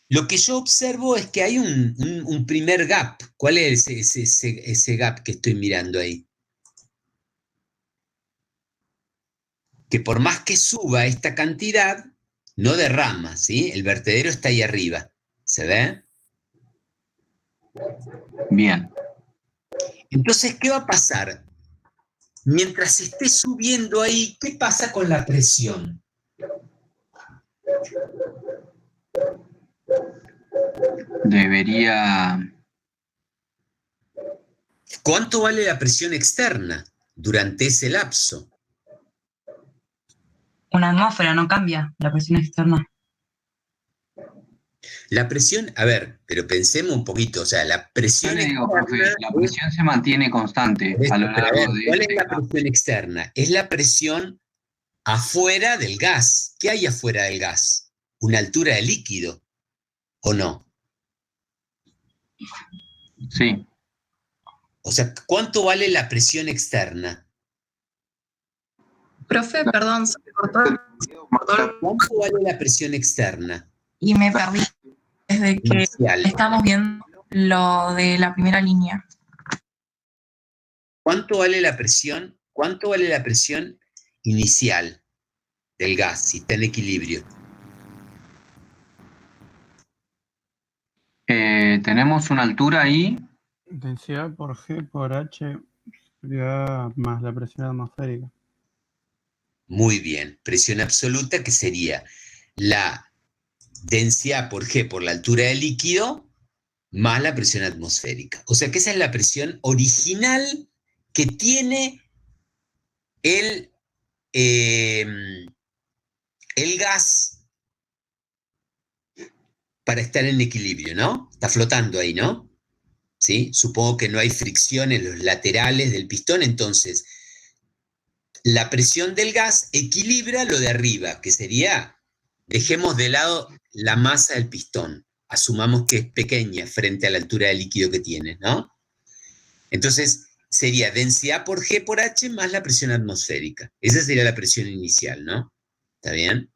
Lo que yo observo es que hay un primer gap. ¿Cuál es ese gap que estoy mirando ahí? Que por más que suba esta cantidad, no derrama, ¿sí? El vertedero está ahí arriba. ¿Se ve? Bien. Entonces, ¿qué va a pasar? Mientras esté subiendo ahí, ¿qué pasa con la presión? Debería... ¿Cuánto vale la presión externa durante ese lapso? Una atmósfera no cambia la presión externa. La presión, a ver, pero pensemos un poquito, o sea, la Yo presión le digo, externa... profe, la presión se mantiene constante a lo Pero a ver, largo de ¿cuál es este la gap. presión externa? Es la presión afuera del gas. ¿Qué hay afuera del gas? ¿Una altura de líquido o no? Sí. O sea, ¿cuánto vale la presión externa? Profe, perdón, se me cortó ¿Cuánto vale la presión externa y me perdí desde que inicial? estamos viendo lo de la primera línea. ¿Cuánto vale la presión? ¿Cuánto vale la presión inicial del gas si está en equilibrio? Tenemos una altura ahí. Densidad por G por H sería más la presión atmosférica. Muy bien, presión absoluta que sería la densidad por G por la altura del líquido más la presión atmosférica. O sea que esa es la presión original que tiene el, el gas para estar en equilibrio, ¿no? Está flotando ahí, ¿no? ¿Sí? Supongo que no hay fricción en los laterales del pistón, entonces la presión del gas equilibra lo de arriba, que sería, dejemos de lado la masa del pistón, asumamos que es pequeña frente a la altura del líquido que tiene, ¿no? Entonces sería densidad por G por H más la presión atmosférica. Esa sería la presión inicial, ¿no? ¿Está bien?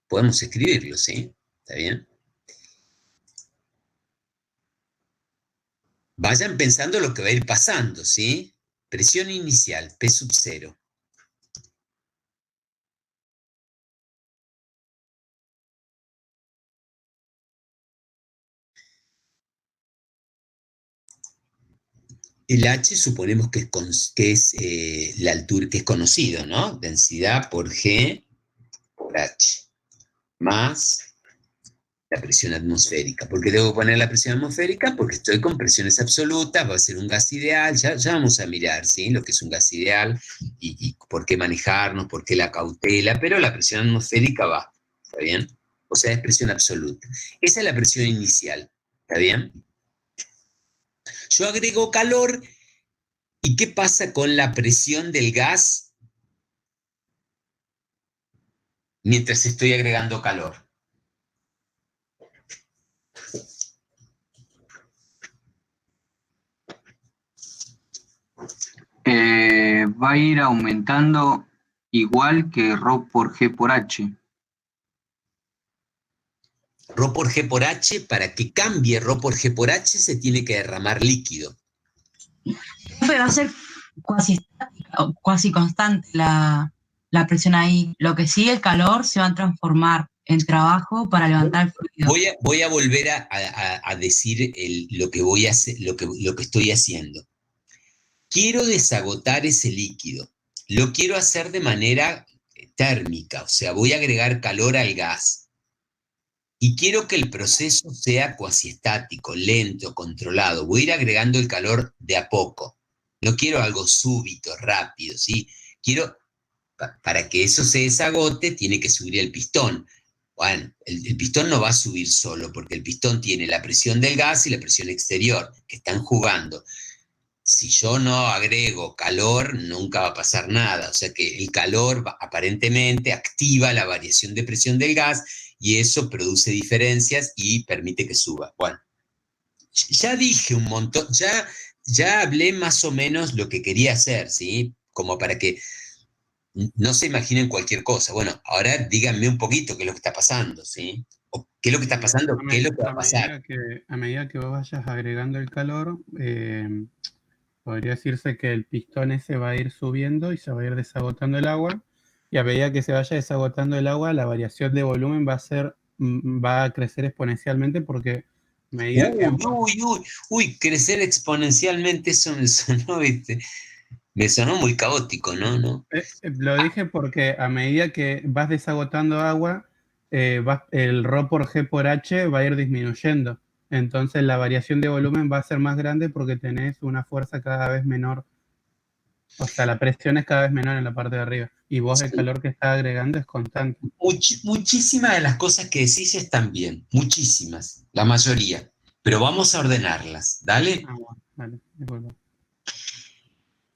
Podemos escribirlo, ¿sí? ¿Está bien? Vayan pensando lo que va a ir pasando, ¿sí? Presión inicial, P sub 0. El H suponemos que es la altura, que es conocido, ¿no? Densidad por G por H, más la presión atmosférica. ¿Por qué debo poner la presión atmosférica? Porque estoy con presiones absolutas, va a ser un gas ideal, ya vamos a mirar, ¿sí? Lo que es un gas ideal y por qué manejarnos, por qué la cautela, pero la presión atmosférica va, ¿está bien? O sea, es presión absoluta. Esa es la presión inicial, ¿está bien? Yo agrego calor, ¿y qué pasa con la presión del gas mientras estoy agregando calor? Va a ir aumentando igual que ρ por G por H. Rho por G por H, para que cambie Rho por G por H se tiene que derramar líquido. Profe, va a ser cuasi estática o cuasi constante la presión ahí. Lo que sí, el calor se va a transformar en trabajo para levantar el fluido. Voy a volver a decir lo que voy a hacer, lo que estoy haciendo. Quiero desagotar ese líquido. Lo quiero hacer de manera térmica, o sea, voy a agregar calor al gas. Y quiero que el proceso sea cuasi estático, lento, controlado. Voy a ir agregando el calor de a poco. No quiero algo súbito, rápido, ¿sí? Quiero, para que eso se desagote, tiene que subir el pistón. Bueno, el pistón no va a subir solo, porque el pistón tiene la presión del gas y la presión exterior, que están jugando. Si yo no agrego calor, nunca va a pasar nada. O sea que el calor aparentemente activa la variación de presión del gas y eso produce diferencias y permite que suba. Bueno, ya dije un montón, ya hablé más o menos lo que quería hacer, ¿sí? Como para que no se imaginen cualquier cosa. Bueno, ahora díganme un poquito qué es lo que está pasando, ¿sí? O qué es lo que está pasando, qué es lo que va a pasar. A medida que vos vayas agregando el calor, podría decirse que el pistón ese va a ir subiendo y se va a ir desagotando el agua. Y a medida que se vaya desagotando el agua, la variación de volumen va a crecer exponencialmente porque a medida que... Uy, crecer exponencialmente, eso me sonó, ¿viste? Me sonó muy caótico, ¿no? Lo dije porque a medida que vas desagotando agua, el ρ por G por H va a ir disminuyendo. Entonces la variación de volumen va a ser más grande porque tenés una fuerza cada vez menor. O sea, la presión es cada vez menor en la parte de arriba. Y vos el calor que estás agregando es constante. Muchísimas de las cosas que decís están bien, muchísimas, la mayoría. Pero vamos a ordenarlas, ¿dale? Bueno, dale, disculpa.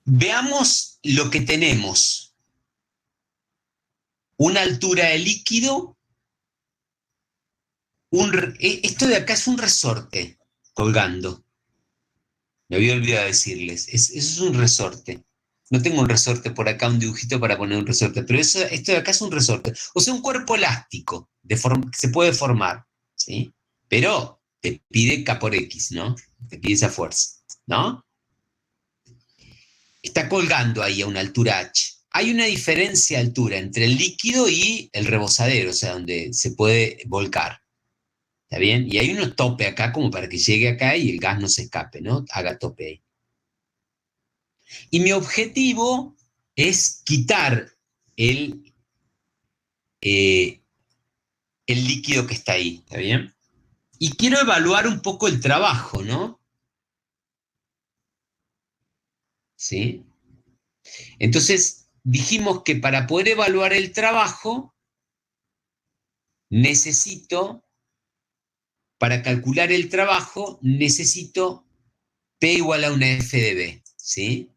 Veamos lo que tenemos. Una altura de líquido. Esto de acá es un resorte colgando. Me había olvidado decirles. Eso es un resorte. No tengo un resorte por acá, un dibujito para poner un resorte, pero esto de acá es un resorte. O sea, un cuerpo elástico que se puede formar, ¿sí? Pero te pide K por X, ¿no? Te pide esa fuerza, ¿no? Está colgando ahí a una altura H. Hay una diferencia de altura entre el líquido y el rebosadero, o sea, donde se puede volcar. ¿Está bien? Y hay un tope acá como para que llegue acá y el gas no se escape, ¿no? Haga tope ahí. Y mi objetivo es quitar eh, el líquido que está ahí, ¿está bien? Y quiero evaluar un poco el trabajo, ¿no? ¿Sí? Entonces, dijimos que para poder evaluar el trabajo, para calcular el trabajo, necesito P igual a una F de B, ¿sí?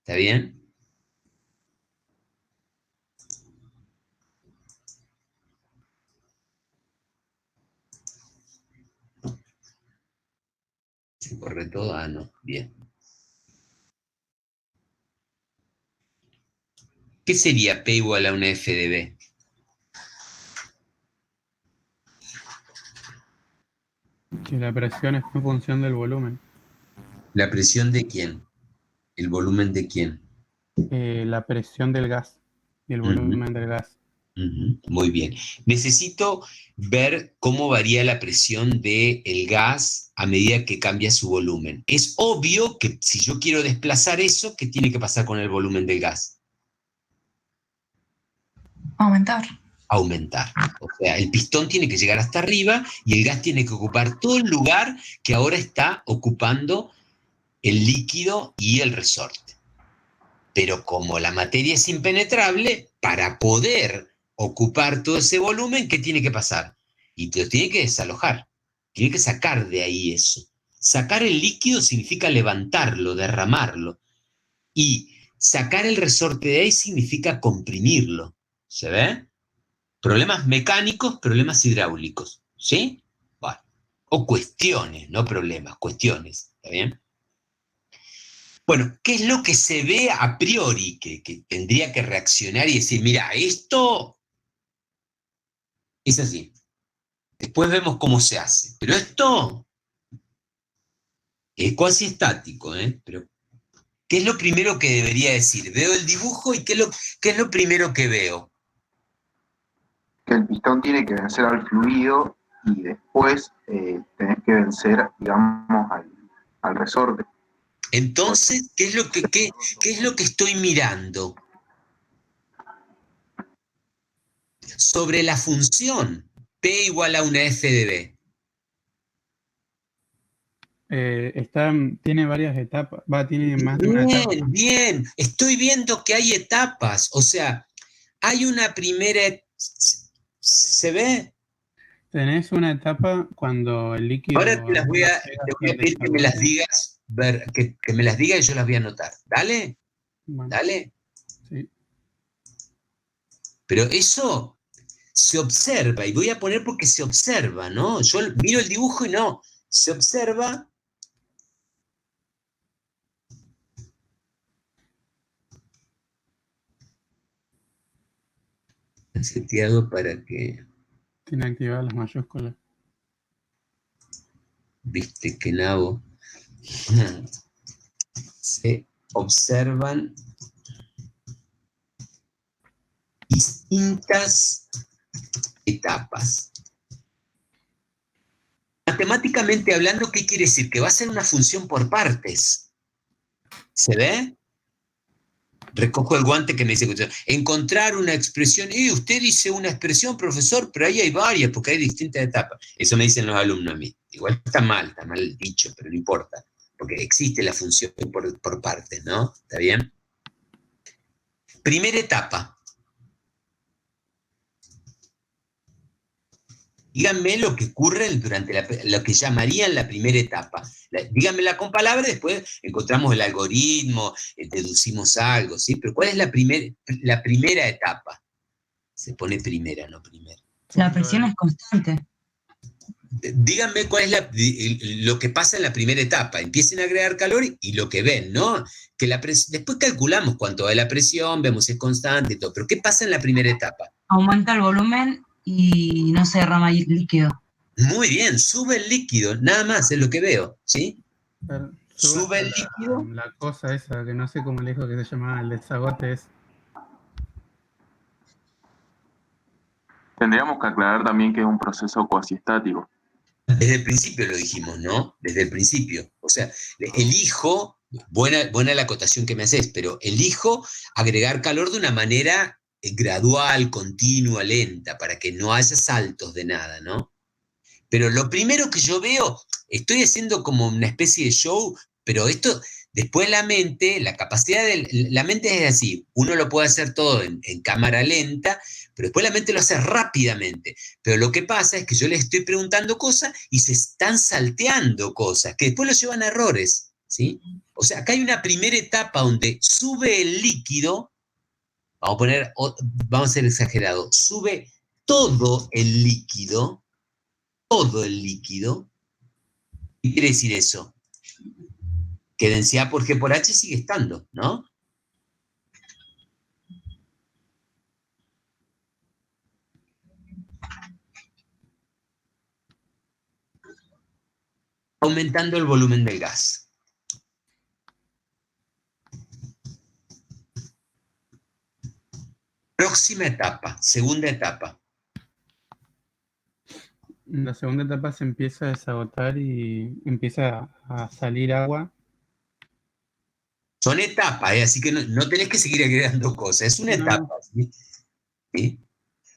¿Está bien? ¿Se corre todo? Ah, no, bien. ¿Qué sería P igual a una F de B? Que la presión es en función del volumen. ¿La presión de quién? ¿El volumen de quién? La presión del gas y el volumen del gas. Muy bien. Necesito ver cómo varía la presión del gas a medida que cambia su volumen. Es obvio que si yo quiero desplazar eso, ¿qué tiene que pasar con el volumen del gas? Aumentar. Aumentar. O sea, el pistón tiene que llegar hasta arriba y el gas tiene que ocupar todo el lugar que ahora está ocupando el líquido y el resorte. Pero como la materia es impenetrable, para poder ocupar todo ese volumen, ¿qué tiene que pasar? Y te lo tiene que desalojar, tiene que sacar de ahí eso. Sacar el líquido significa levantarlo, derramarlo. Y sacar el resorte de ahí significa comprimirlo. ¿Se ve? Problemas mecánicos, problemas hidráulicos. ¿Sí? Bueno. O cuestiones, no problemas, cuestiones. ¿Está bien? Bueno, ¿qué es lo que se ve a priori que tendría que reaccionar y decir, mira, esto es así? Después vemos cómo se hace. Pero esto es cuasi estático, ¿eh? Pero, ¿qué es lo primero que debería decir? Veo el dibujo y ¿qué es lo primero que veo? Que el pistón tiene que vencer al fluido y después tenés que vencer, digamos, al resorte. Entonces, ¿qué es lo que estoy mirando? Sobre la función P igual a una F de B. Tiene varias etapas, tiene más de una etapa. Bien, bien. Estoy viendo que hay etapas. O sea, hay una primera. ¿Se ve? Tenés una etapa cuando el líquido Ahora te voy llega a al pedir que me las desagote. digas, que me las digas y yo las voy a anotar. ¿Dale? Bueno, ¿Dale? sí. Pero eso se observa, y voy a poner porque se observa, ¿no? Yo miro el dibujo y no, se observa. Seteado para que, Tiene activadas las mayúsculas. viste que nabo, se observan distintas etapas. Matemáticamente hablando, ¿qué quiere decir? Que va a ser una función por partes. ¿Se ve? Recojo el guante que me dice, encontrar una expresión, usted dice una expresión, profesor, pero ahí hay varias, porque hay distintas etapas. Eso me dicen los alumnos a mí. Igual está mal dicho, pero no importa, porque existe la función por partes, ¿no? ¿Está bien? Primera etapa. Díganme lo que ocurre durante lo que llamarían la primera etapa. Díganmela con palabras, después encontramos el algoritmo, deducimos algo, ¿sí? Pero ¿cuál es la primera etapa? Se pone primera, no primera. La presión es constante. Díganme cuál es lo que pasa en la primera etapa. Empiecen a agregar calor y lo que ven, ¿no? Que después calculamos cuánto va la presión, vemos si es constante y todo. Pero ¿qué pasa en la primera etapa? Aumenta el volumen y no se derrama líquido. Muy bien, sube el líquido, nada más es lo que veo, ¿sí? Pero Sube el líquido. la cosa esa, que no sé cómo le dijo que se llamaba, el desagote es. Tendríamos que aclarar también que es un proceso cuasiestático. Desde el principio lo dijimos, ¿no? Desde el principio. O sea, elijo, buena la acotación que me haces, pero elijo agregar calor de una manera gradual, continua, lenta, para que no haya saltos de nada, ¿no? Pero lo primero que yo veo, estoy haciendo como una especie de show, pero esto, después la capacidad de la mente es así, uno lo puede hacer todo en cámara lenta, pero después la mente lo hace rápidamente. Pero lo que pasa es que yo les estoy preguntando cosas y se están salteando cosas, que después lo llevan a errores, ¿sí? O sea, acá hay una primera etapa donde sube el líquido, vamos a ser exagerados, sube todo el líquido. ¿Qué quiere decir eso? Que densidad por G por H sigue estando, ¿no? Aumentando el volumen del gas. Próxima etapa, segunda etapa. La segunda etapa se empieza a desagotar y empieza a salir agua. Son etapas, así que no tenés que seguir agregando cosas, es una etapa. ¿Sí? ¿Sí?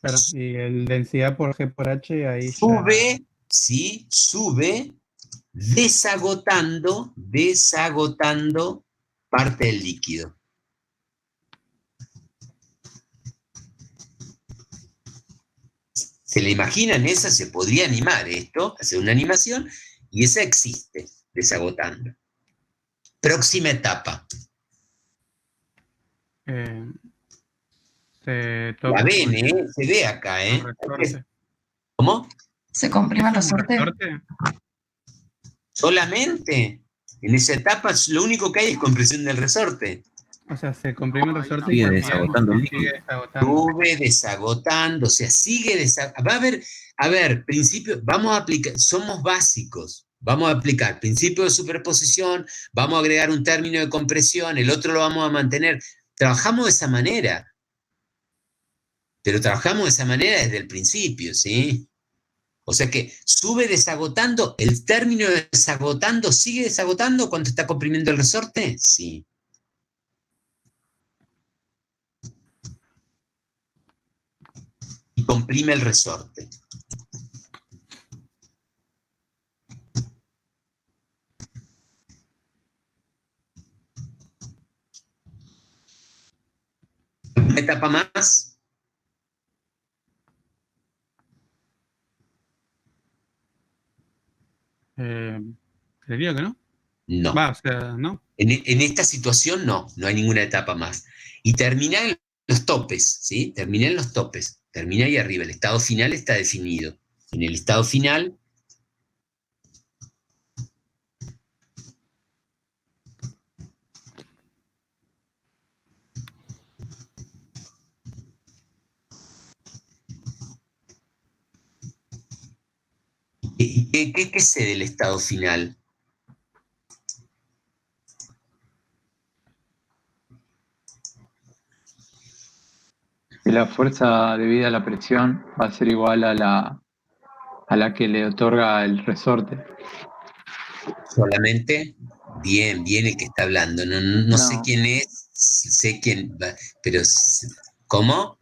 Claro, y el densidad por G por H ahí sube, ya. ¿Sí? Sube, desagotando parte del líquido. ¿Se le imaginan esa? Se podría animar esto, hacer una animación, y esa existe, desagotando. Próxima etapa. La ven, se ve acá, ¿Cómo? ¿Se comprime el resorte? Solamente. En esa etapa lo único que hay es compresión del resorte. O sea, se comprime el resorte Sigue y desagotando el líquido. sigue desagotando. Sube desagotando, o sea, sigue desagotando. Va a haber, principio, vamos a aplicar, somos básicos. Vamos a aplicar principio de superposición, vamos a agregar un término de compresión, el otro lo vamos a mantener. Trabajamos de esa manera. Pero trabajamos de esa manera desde el principio, ¿sí? O sea que sube desagotando, el término de desagotando, ¿sigue desagotando cuando está comprimiendo el resorte? Sí. Y comprime el resorte. ¿Una etapa más? Creería que no. No. Va, o sea, no. En esta situación no hay ninguna etapa más. Y termina en los topes, ¿sí? Termina en los topes, termina ahí arriba. El estado final está definido. En el estado final, ¿qué sé del estado final? Y la fuerza debida a la presión va a ser igual a la que le otorga el resorte. Solamente, bien el que está hablando. No sé No, quién es, sé quién va, pero ¿cómo?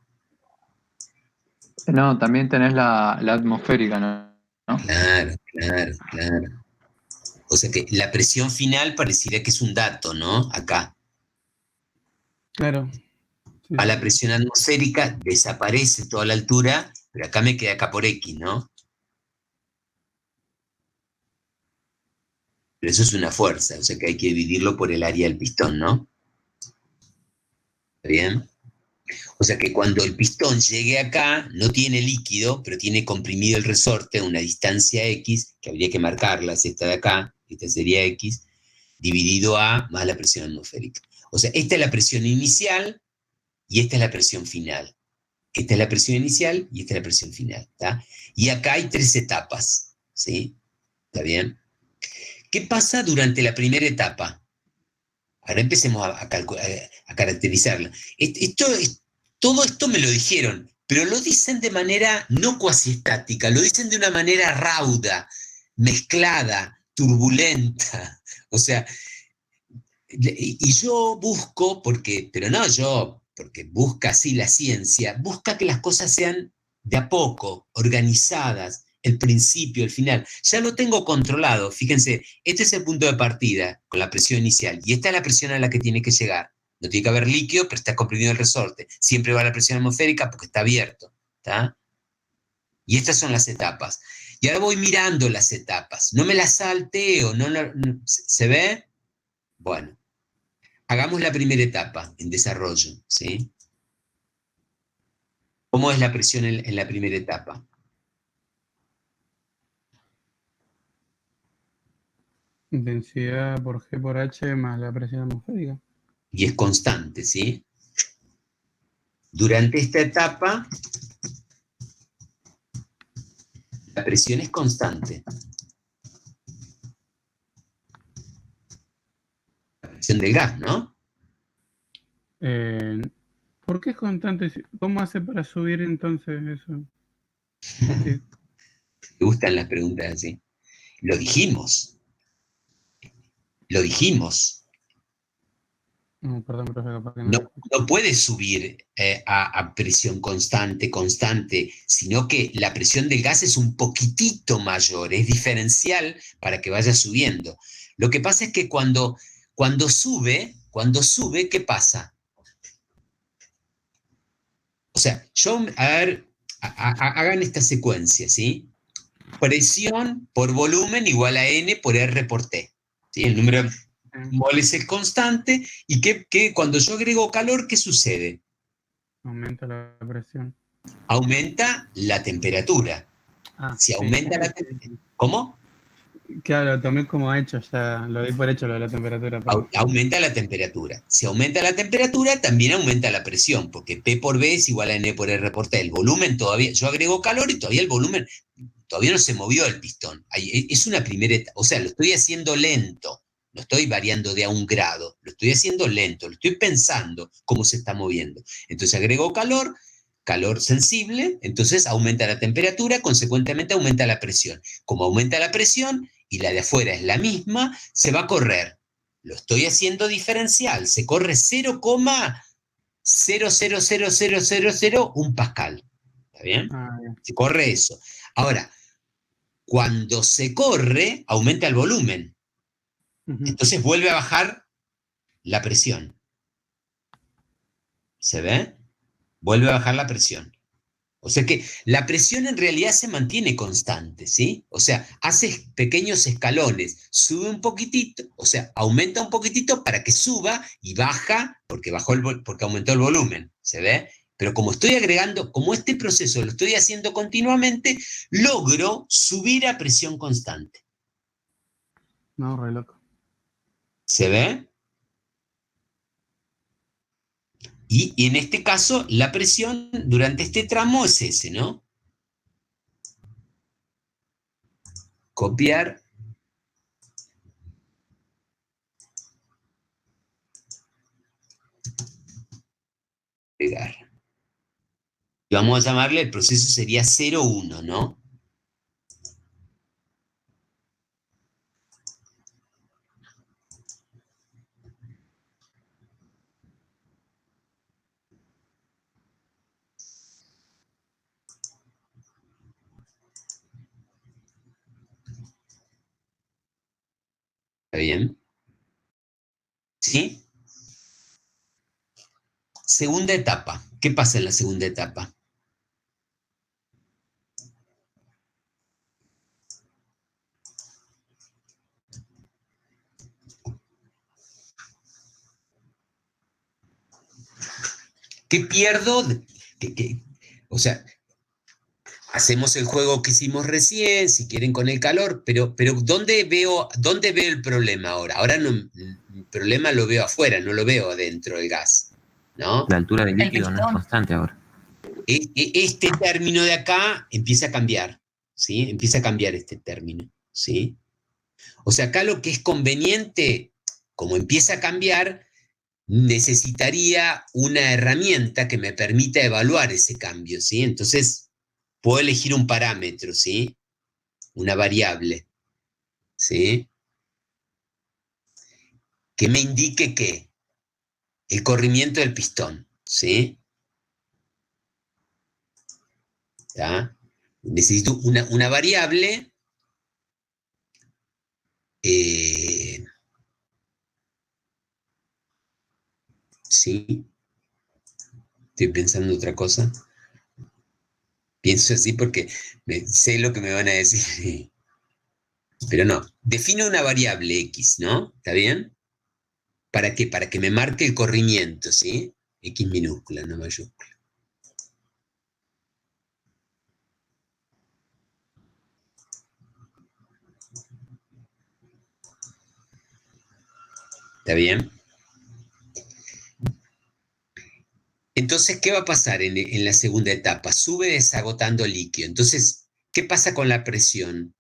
no, también tenés la atmosférica, ¿no? Claro. O sea que la presión final pareciera que es un dato, ¿no? Acá. Claro. Sí, A la sí. presión atmosférica desaparece toda la altura, pero acá me queda acá por X, ¿no? Pero eso es una fuerza, o sea que hay que dividirlo por el área del pistón, ¿no? ¿Está bien? O sea que cuando el pistón llegue acá, no tiene líquido, pero tiene comprimido el resorte a una distancia X, que habría que marcarla, es esta de acá, esta sería X, dividido A más la presión atmosférica. O sea, esta es la presión inicial y esta es la presión final. Esta es la presión inicial y esta es la presión final, ¿está? Y acá hay 3 etapas, ¿sí? ¿Está bien? ¿Qué pasa durante la primera etapa? Ahora empecemos a caracterizarla. Todo esto me lo dijeron, pero lo dicen de manera no cuasi estática, lo dicen de una manera rauda, mezclada, turbulenta. O sea, y yo busco, porque busca así la ciencia, busca que las cosas sean de a poco, organizadas, el principio, el final. Ya lo tengo controlado, fíjense, este es el punto de partida con la presión inicial, y esta es la presión a la que tiene que llegar. No tiene que haber líquido, pero está comprimido el resorte. Siempre va a la presión atmosférica porque está abierto, ¿está? Y estas son las etapas. Y ahora voy mirando las etapas. No me las salteo, ¿se ve? Bueno. Hagamos la primera etapa en desarrollo, ¿sí? ¿Cómo es la presión en la primera etapa? Intensidad por G por H más la presión atmosférica. Y es constante, ¿sí? Durante esta etapa, la presión es constante. La presión del gas, ¿no? ¿Por qué es constante? ¿Cómo hace para subir entonces eso? Sí. Me gustan las preguntas así. Lo dijimos. Lo dijimos. No, perdón, profe, capaz que no lo No, escuché. no puede subir a presión constante, sino que la presión del gas es un poquitito mayor, es diferencial para que vaya subiendo. Lo que pasa es que cuando sube, ¿qué pasa? O sea, a ver, hagan esta secuencia, ¿sí? Presión por volumen igual a N por R por T. ¿Sí? El número de moles es constante, y cuando yo agrego calor, ¿qué sucede? Aumenta la presión. Aumenta la temperatura. Si Sí. aumenta la temperatura, ¿cómo? Claro, lo tomé como hecho, ya lo di por hecho lo de la temperatura. Perdón. Aumenta la temperatura. Si aumenta la temperatura, también aumenta la presión, porque P por B es igual a N por R por T. El volumen todavía, yo agrego calor y todavía el volumen, todavía no se movió el pistón. Es una primera etapa, o sea, lo estoy haciendo lento, no estoy variando de a 1 grado, lo estoy haciendo lento, lo estoy pensando cómo se está moviendo. Entonces agrego calor sensible, entonces aumenta la temperatura, consecuentemente aumenta la presión. Como aumenta la presión y la de afuera es la misma, se va a correr. Lo estoy haciendo diferencial, se corre 0,0000001 pascal. ¿Está bien? Se corre eso. Ahora, cuando se corre, aumenta el volumen. Entonces vuelve a bajar la presión. ¿Se ve? vuelve a bajar la presión. O sea que la presión en realidad se mantiene constante, ¿sí? O sea, hace pequeños escalones, sube un poquitito, o sea, aumenta un poquitito para que suba y baja porque, porque aumentó el volumen, ¿se ve? Pero como estoy agregando, como este proceso lo estoy haciendo continuamente, logro subir a presión constante. No, re loco. ¿Se ve? Y en este caso, la presión durante este tramo es S, ¿no? Copiar, pegar. Y vamos a llamarle, el proceso sería 0,1, ¿no? ¿Está bien? ¿Sí? Segunda etapa. ¿Qué pasa en la segunda etapa? ¿Qué pierdo? O sea, hacemos el juego que hicimos recién, si quieren con el calor, pero ¿dónde veo el problema ahora? Ahora no, el problema lo veo afuera, no lo veo adentro del gas, ¿no? La altura del El líquido no es pistón. constante ahora. Este término de acá empieza a cambiar, ¿sí? Empieza a cambiar este término, ¿sí? O sea, acá lo que es conveniente, como empieza a cambiar, necesitaría una herramienta que me permita evaluar ese cambio, ¿sí? Entonces, puedo elegir un parámetro, ¿sí? Una variable, ¿sí? Que me indique que el corrimiento del pistón, ¿sí? ¿Tá? Necesito una variable eh, ¿sí? Estoy pensando otra cosa. Pienso así porque sé lo que me van a decir. Pero no, defino una variable X, ¿no? ¿Está bien? ¿Para qué? Para que me marque el corrimiento, ¿sí? X minúscula, no mayúscula. ¿Está bien? Entonces, ¿qué va a pasar en la segunda etapa? Sube desagotando líquido. Entonces, ¿qué pasa con la presión?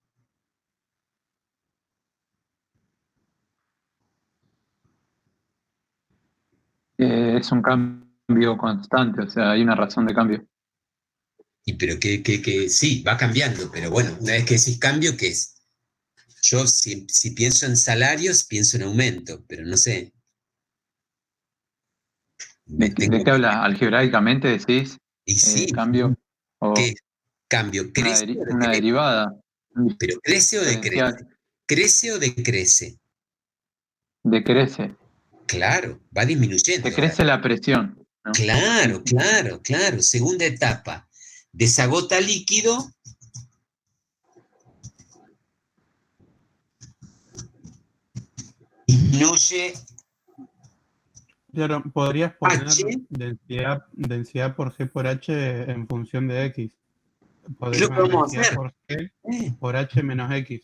Es un cambio constante, o sea, hay una razón de cambio. Y pero que sí, va cambiando, pero bueno, una vez que decís cambio, ¿qué es? Yo si pienso en salarios, pienso en aumento, pero no sé. ¿De qué hablas? ¿Algebraicamente decís Y sí, cambio ¿qué o es? Cambio, una, ¿crece o una decrece? derivada, un Pero ¿crece o decrece? diferencial? ¿Crece o decrece? Decrece, Claro, va disminuyendo. decrece la presión, ¿no? Claro, claro, claro. Segunda etapa. Desagota líquido, disminuye Claro, podrías poner H, densidad por G por H en función de X. es lo Podrías que poner vamos a densidad hacer. por G Eh, por H menos X.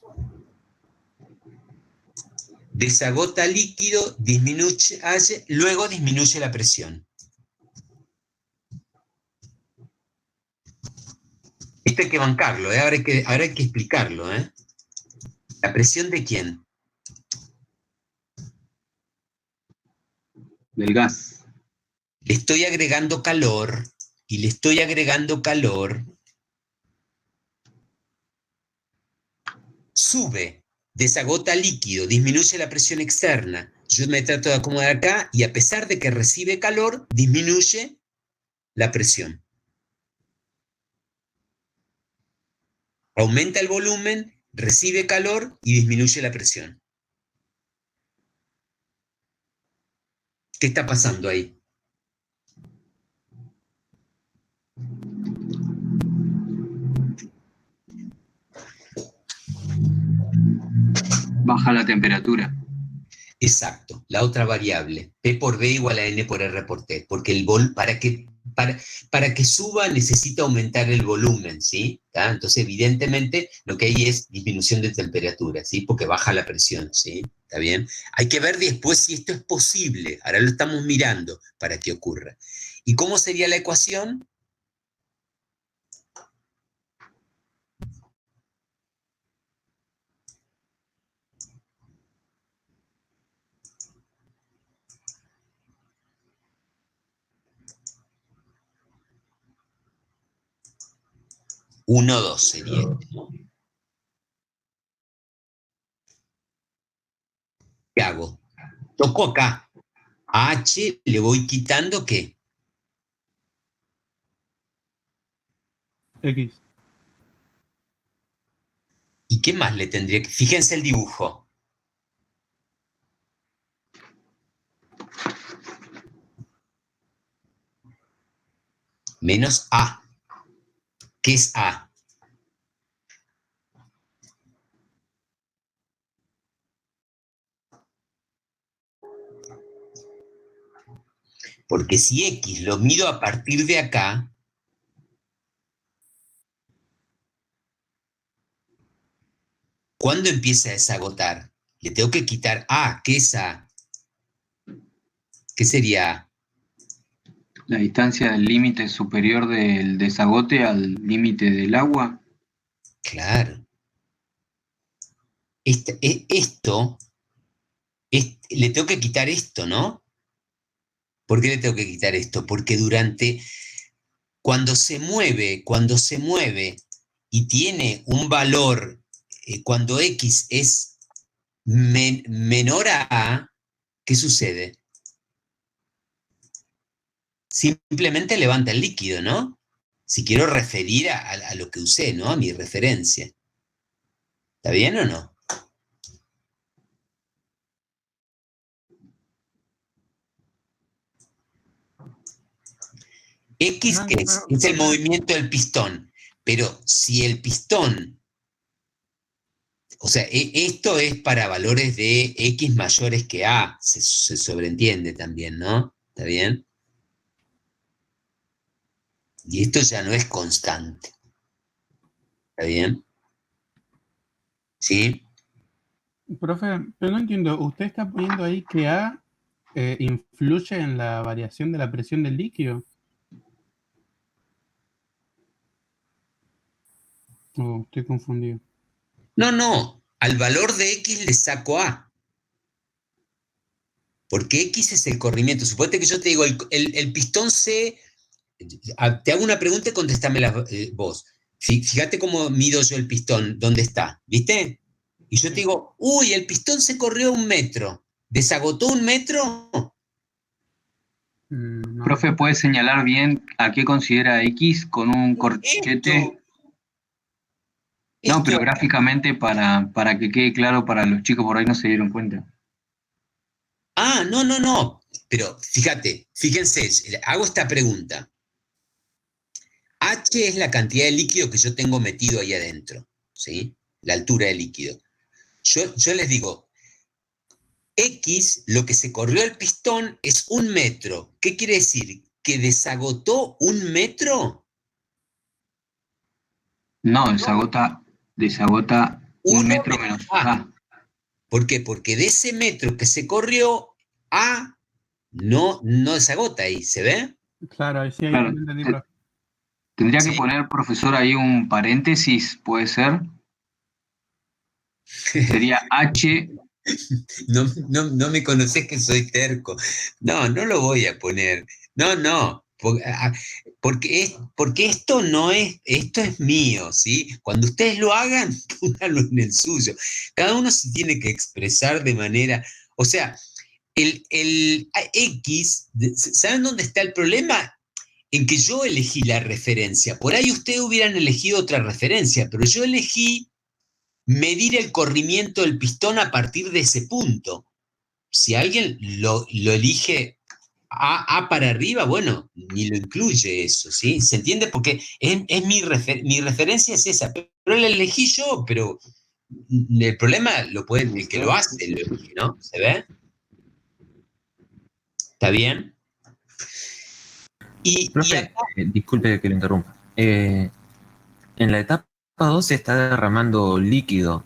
Desagota líquido, disminuye H, luego disminuye la presión. Esto hay que bancarlo, ¿eh? Ahora hay que explicarlo. ¿Eh? ¿La presión de quién? Del gas. Le estoy agregando calor y le estoy agregando calor. Sube, desagota líquido, disminuye la presión externa. Yo me trato de acomodar acá y a pesar de que recibe calor, disminuye la presión. Aumenta el volumen, recibe calor y disminuye la presión. ¿Qué está pasando ahí? Baja la temperatura. Exacto, la otra variable, P por B igual a N por R por T, porque para que suba necesita aumentar el volumen, ¿sí? ¿Tá? Entonces, evidentemente, lo que hay es disminución de temperatura, ¿sí? Porque baja la presión, ¿sí? ¿Está bien? Hay que ver después si esto es posible, ahora lo estamos mirando para que ocurra. ¿Y cómo sería la ecuación? Uno, 2 sería, ¿no? ¿Qué hago? Toco acá. A H le voy quitando, ¿qué? X. ¿Y qué más le tendría que...? Fíjense el dibujo. Menos A. ¿Qué es A? Porque si X lo mido a partir de acá, ¿cuándo empieza a desagotar? Le tengo que quitar A. ¿Qué es A? ¿Qué sería A? La distancia del límite superior del desagote al límite del agua. Claro. Le tengo que quitar esto, ¿no? ¿Por qué le tengo que quitar esto? Porque cuando se mueve y tiene un valor, cuando X es menor a A, ¿qué sucede? Simplemente levanta el líquido, ¿no? Si quiero referir a lo que usé, ¿no? A mi referencia. ¿Está bien o no? X, ¿qué es? Es el movimiento del pistón. Pero si el pistón, o sea, esto es para valores de X mayores que A, se sobreentiende también, ¿no? ¿Está bien? Y esto ya no es constante. ¿Está bien? ¿Sí? Profe, pero no entiendo, ¿usted está poniendo ahí que A influye en la variación de la presión del líquido? Oh, estoy confundido. No. Al valor de X le saco A. Porque X es el corrimiento. Suponete que yo te digo, el pistón C, te hago una pregunta y contestámela vos. Fíjate cómo mido yo el pistón, ¿dónde está? ¿Viste? Y yo te digo, uy, el pistón se corrió 1 metro. ¿Desagotó 1 metro? No. Profe, ¿puede señalar bien a qué considera X con un corchete? No, pero Esto, gráficamente para que quede claro para los chicos por ahí no se dieron cuenta. no. Pero fíjense, hago esta pregunta. H es la cantidad de líquido que yo tengo metido ahí adentro, ¿sí? La altura del líquido. Yo les digo, X, lo que se corrió el pistón es 1 metro. ¿Qué quiere decir? ¿Que desagotó 1 metro? No, desagota 1 1 metro menos menos A. A. ¿Por qué? Porque de ese metro que se corrió, A no desagota ahí, ¿se ve? Claro, ahí sí, ahí Claro, entendí, profe. tendría que ¿Sí? poner, profesor, ahí un paréntesis, puede ser. Sería H. No me conocés que soy terco. No lo voy a poner. No. Porque esto no es, esto es mío, ¿sí? Cuando ustedes lo hagan, pónganlo en el suyo. Cada uno se tiene que expresar de manera, o sea, el X, ¿saben dónde está el problema? En que yo elegí la referencia. Por ahí ustedes hubieran elegido otra referencia, pero yo elegí medir el corrimiento del pistón a partir de ese punto. Si alguien lo elige A para arriba, bueno, ni lo incluye eso, ¿sí? ¿Se entiende? Porque es mi referencia es esa, pero la elegí yo, pero el problema lo puede el que lo hace, ¿no? ¿Se ve? ¿Está bien? Y Profe, acá, disculpe que lo interrumpa. En la etapa 2 se está derramando líquido